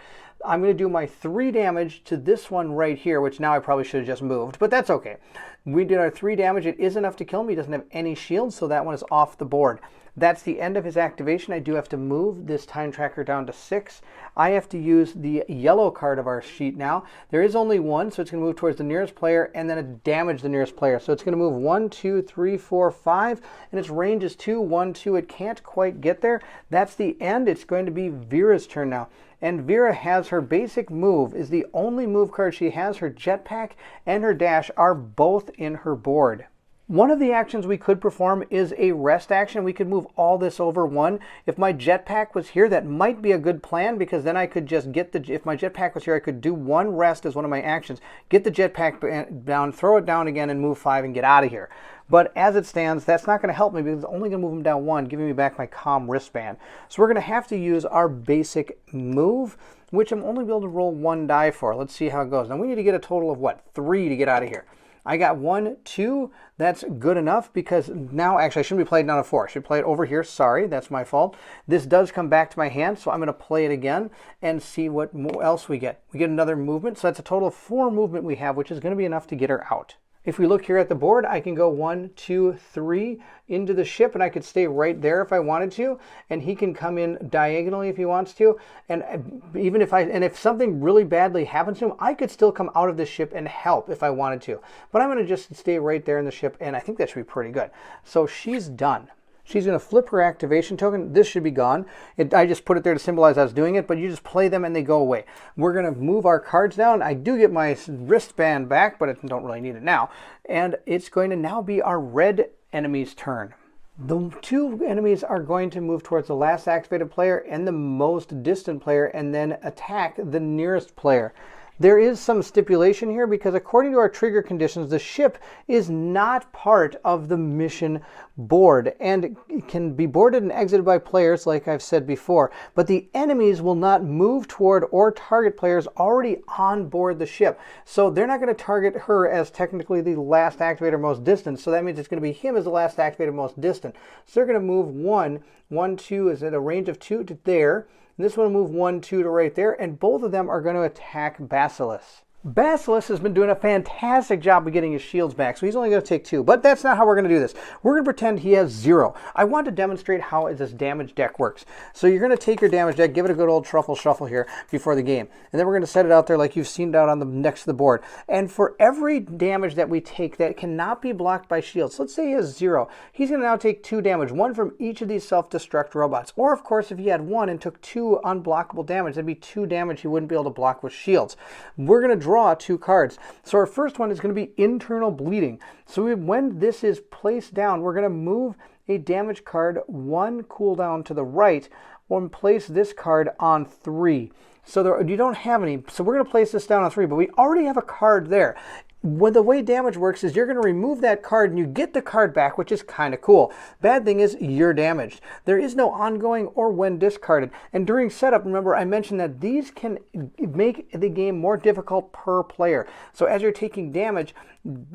[SPEAKER 1] I'm going to do my 3 damage to this one right here, which now I probably should have just moved, but that's okay. We did our 3 damage. It is enough to kill him. He doesn't have any shields, so that one is off the board. That's the end of his activation. I do have to move this time tracker down to 6. I have to use the yellow card of our sheet now. There is only 1, so it's going to move towards the nearest player and then damage the nearest player. So it's going to move 1, 2, 3, 4, 5, and its range is 2, 1, 2. It can't quite get there. That's the end. It's going to be Vera's turn now. And Vera has her basic move, is the only move card she has. Her jetpack and her dash are both in her board. One of the actions we could perform is a rest action. We could move all this over one. If my jetpack was here, that might be a good plan, because then I could just get if my jetpack was here, I could do one rest as one of my actions, get the jetpack down, throw it down again, and move 5 and get out of here. But as it stands, that's not going to help me, because it's only going to move them down 1, giving me back my comm wristband. So we're going to have to use our basic move, which I'm only able to roll 1 die for. Let's see how it goes. Now we need to get a total of what? 3 to get out of here. I got 1, 2. That's good enough, because now, actually, I shouldn't be playing down a 4. I should play it over here. Sorry, that's my fault. This does come back to my hand, so I'm going to play it again and see what else we get. We get another movement, so that's a total of 4 movement we have, which is going to be enough to get her out. If we look here at the board, I can go 1, 2, 3 into the ship, and I could stay right there if I wanted to, and he can come in diagonally if he wants to. And even if something really badly happens to him, I could still come out of the ship and help if I wanted to. But I'm going to just stay right there in the ship, and I think that should be pretty good. So she's done. She's going to flip her activation token. This should be gone. I just put it there to symbolize I was doing it, but you just play them and they go away. We're going to move our cards down. I do get my wristband back, but I don't really need it now. And it's going to now be our red enemy's turn. The 2 enemies are going to move towards the last activated player and the most distant player, and then attack the nearest player. There is some stipulation here, because according to our trigger conditions, the ship is not part of the mission board and can be boarded and exited by players, like I've said before, but the enemies will not move toward or target players already on board the ship. So they're not going to target her as technically the last activator most distant, so that means it's going to be him as the last activator most distant. So they're going to move 1, 1, 2 is at a range of 2 to there. And this one will move 1, 2 to right there, and both of them are going to attack Basilisk. Basilisk has been doing a fantastic job of getting his shields back, so he's only going to take 2. But that's not how we're going to do this. We're going to pretend he has 0. I want to demonstrate how this damage deck works. So you're going to take your damage deck, give it a good old truffle shuffle here before the game. And then we're going to set it out there like you've seen down on the next to the board. And for every damage that we take that cannot be blocked by shields, let's say he has 0, he's going to now take 2 damage, 1 from each of these self-destruct robots. Or, of course, if he had 1 and took 2 unblockable damage, that'd be 2 damage he wouldn't be able to block with shields. We're going to draw 2 cards. So our first one is going to be internal bleeding. So when this is placed down, we're going to move a damage card 1 cooldown to the right, and place this card on 3. So you don't have any. So we're going to place this down on 3, but we already have a card there. When the way damage works is you're going to remove that card and you get the card back, which is kind of cool. Bad thing is you're damaged. There is no ongoing or when discarded. And during setup, remember I mentioned that these can make the game more difficult per player. So as you're taking damage,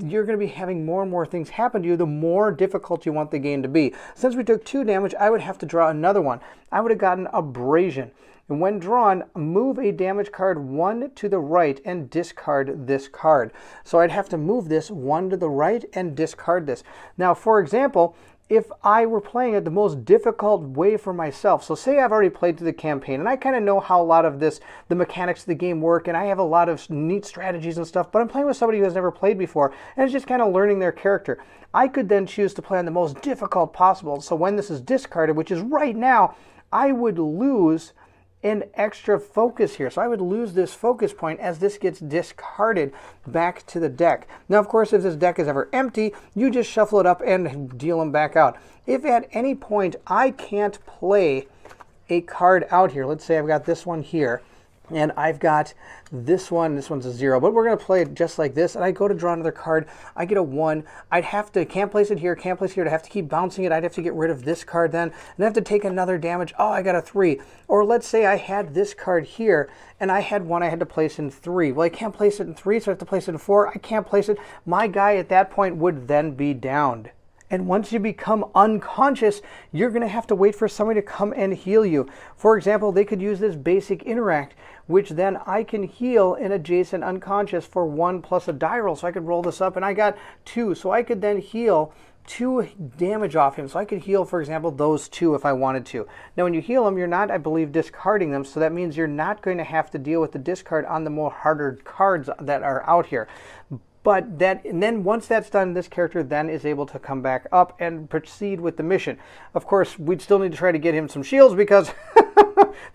[SPEAKER 1] you're going to be having more and more things happen to you, the more difficult you want the game to be. Since we took 2 damage, I would have to draw another one. I would have gotten Abrasion. And when drawn, move a damage card 1 to the right and discard this card. So I'd have to move this 1 to the right and discard this. Now, for example, if I were playing it the most difficult way for myself, so say I've already played through the campaign and I kind of know how a lot of the mechanics of the game work, and I have a lot of neat strategies and stuff, but I'm playing with somebody who has never played before and is just kind of learning their character. I could then choose to play on the most difficult possible. So when this is discarded, which is right now, I would lose an extra focus here. So I would lose this focus point as this gets discarded back to the deck. Now, of course, if this deck is ever empty, you just shuffle it up and deal them back out. If at any point I can't play a card out here, let's say I've got this one here, and I've got this one's a 0, but we're going to play it just like this, and I go to draw another card, I get a 1, can't place it here, I'd have to keep bouncing it, I'd have to get rid of this card then, and I have to take another damage, oh, I got a 3. Or let's say I had this card here, and I had 1 I had to place in 3. Well, I can't place it in 3, so I have to place it in 4, I can't place it. My guy at that point would then be downed. And once you become unconscious, you're going to have to wait for somebody to come and heal you. For example, they could use this basic interact, which then I can heal an adjacent unconscious for 1 plus a die roll. So I could roll this up, and I got 2. So I could then heal 2 damage off him. So I could heal, for example, those 2 if I wanted to. Now, when you heal them, you're not, I believe, discarding them. So that means you're not going to have to deal with the discard on the more harder cards that are out here. But and then once that's done, this character then is able to come back up and proceed with the mission. Of course, we'd still need to try to get him some shields because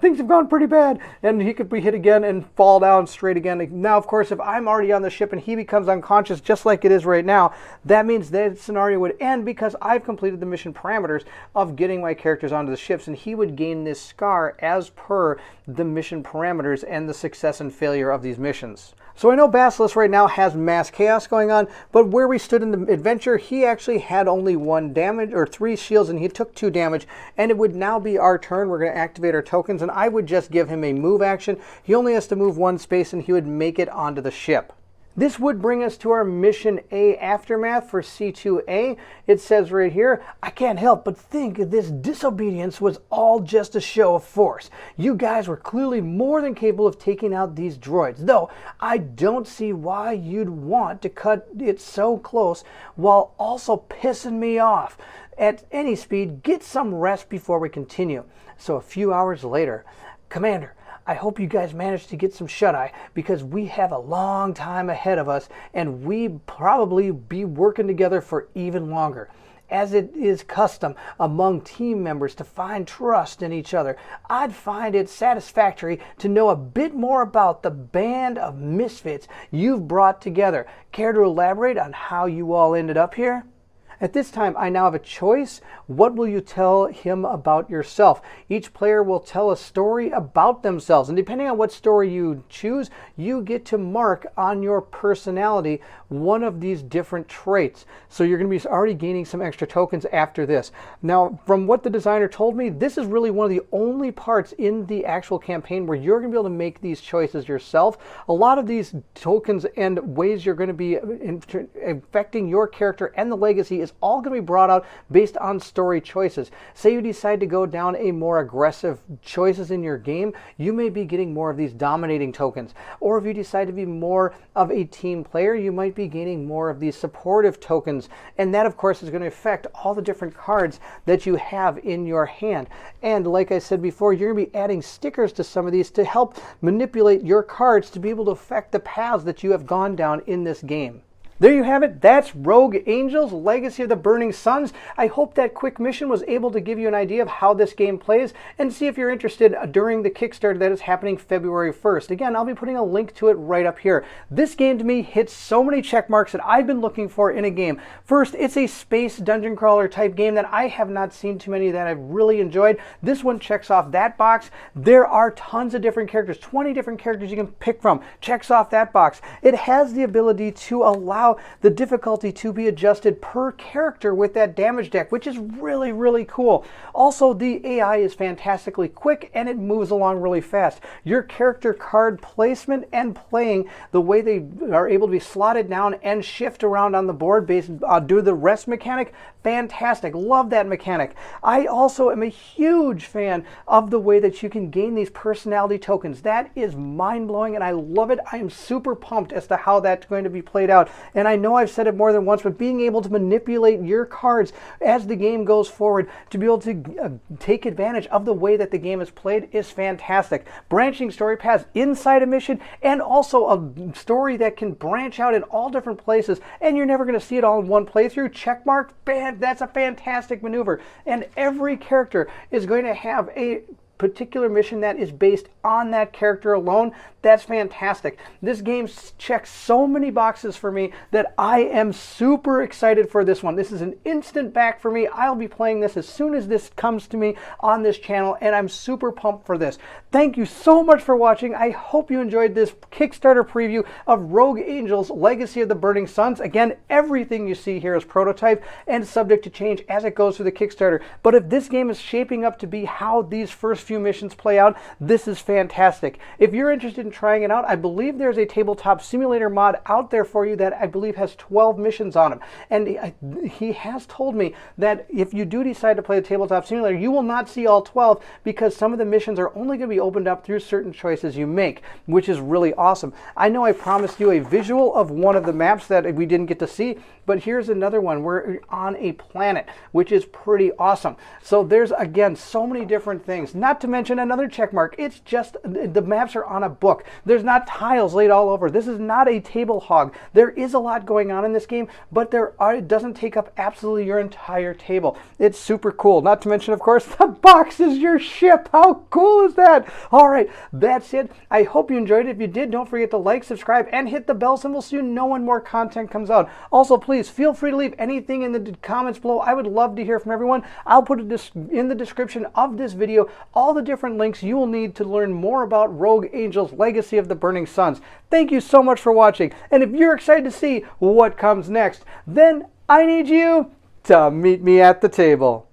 [SPEAKER 1] things have gone pretty bad. And he could be hit again and fall down straight again. Now, of course, if I'm already on the ship and he becomes unconscious just like it is right now, that means that scenario would end because I've completed the mission parameters of getting my characters onto the ships, and he would gain this scar as per the mission parameters and the success and failure of these missions. So I know Basilisk right now has mass chaos going on, but where we stood in the adventure, he actually had only 1 damage, or 3 shields, and he took 2 damage, and it would now be our turn. We're going to activate our tokens, and I would just give him a move action. He only has to move 1 space, and he would make it onto the ship. This would bring us to our Mission A Aftermath for C2A. It says right here, I can't help but think this disobedience was all just a show of force. You guys were clearly more than capable of taking out these droids, though I don't see why you'd want to cut it so close while also pissing me off. At any speed, get some rest before we continue. So a few hours later, Commander, I hope you guys managed to get some shut-eye because we have a long time ahead of us and we probably be working together for even longer. As it is custom among team members to find trust in each other, I'd find it satisfactory to know a bit more about the band of misfits you've brought together. Care to elaborate on how you all ended up here? At this time, I now have a choice. What will you tell him about yourself? Each player will tell a story about themselves, and depending on what story you choose, you get to mark on your personality one of these different traits. So you're going to be already gaining some extra tokens after this. Now, from what the designer told me, this is really one of the only parts in the actual campaign where you're going to be able to make these choices yourself. A lot of these tokens and ways you're going to be affecting your character and the legacy is all going to be brought out based on story choices. Say you decide to go down a more aggressive choices in your game, you may be getting more of these dominating tokens. Or if you decide to be more of a team player, you might be gaining more of these supportive tokens. And that, of course, is going to affect all the different cards that you have in your hand. And like I said before, you're going to be adding stickers to some of these to help manipulate your cards to be able to affect the paths that you have gone down in this game. There you have it. That's Rogue Angels, Legacy of the Burning Suns. I hope that quick mission was able to give you an idea of how this game plays and see if you're interested during the Kickstarter that is happening February 1st. Again, I'll be putting a link to it right up here. This game to me hits so many check marks that I've been looking for in a game. First, it's a space dungeon crawler type game that I have not seen too many that I've really enjoyed. This one checks off that box. There are tons of different characters, 20 different characters you can pick from. Checks off that box. It has the ability to allow the difficulty to be adjusted per character with that damage deck, which is really, really cool. Also, the AI is fantastically quick and it moves along really fast. Your character card placement and playing, the way they are able to be slotted down and shift around on the board based due to the rest mechanic, fantastic. Love that mechanic. I also am a huge fan of the way that you can gain these personality tokens. That is mind-blowing and I love it. I am super pumped as to how that's going to be played out. And I know I've said it more than once, but being able to manipulate your cards as the game goes forward to be able to take advantage of the way that the game is played is fantastic. Branching story paths inside a mission and also a story that can branch out in all different places and you're never going to see it all in one playthrough. Checkmark, that's a fantastic maneuver. And every character is going to have a particular mission that is based on that character alone. That's fantastic. This game checks so many boxes for me that I am super excited for this one. This is an instant back for me. I'll be playing this as soon as this comes to me on this channel, and I'm super pumped for this. Thank you so much for watching. I hope you enjoyed this Kickstarter preview of Rogue Angels, Legacy of the Burning Suns. Again, everything you see here is prototype and subject to change as it goes through the Kickstarter. But if this game is shaping up to be how these first few missions play out, this is fantastic. If you're interested in trying it out, I believe there's a tabletop simulator mod out there for you that I believe has 12 missions on them. And he has told me that if you do decide to play the tabletop simulator, you will not see all 12 because some of the missions are only going to be opened up through certain choices you make, which is really awesome. I know I promised you a visual of one of the maps that we didn't get to see, but here's another one. We're on a planet, which is pretty awesome. So there's, again, so many different things. Not Not to mention another check mark. It's just the maps are on a book. There's not tiles laid all over. This is not a table hog. There is a lot going on in this game, but it doesn't take up absolutely your entire table. It's super cool. Not to mention, of course, the box is your ship. How cool is that? All right, that's it. I hope you enjoyed it. If you did, don't forget to like, subscribe, and hit the bell symbol so you know when more content comes out. Also, please feel free to leave anything in the comments below. I would love to hear from everyone. I'll put it in the description of this video all the different links you will need to learn more about Rogue Angels Legacy of the Burning Suns. Thank you so much for watching, and if you're excited to see what comes next, then I need you to meet me at the table.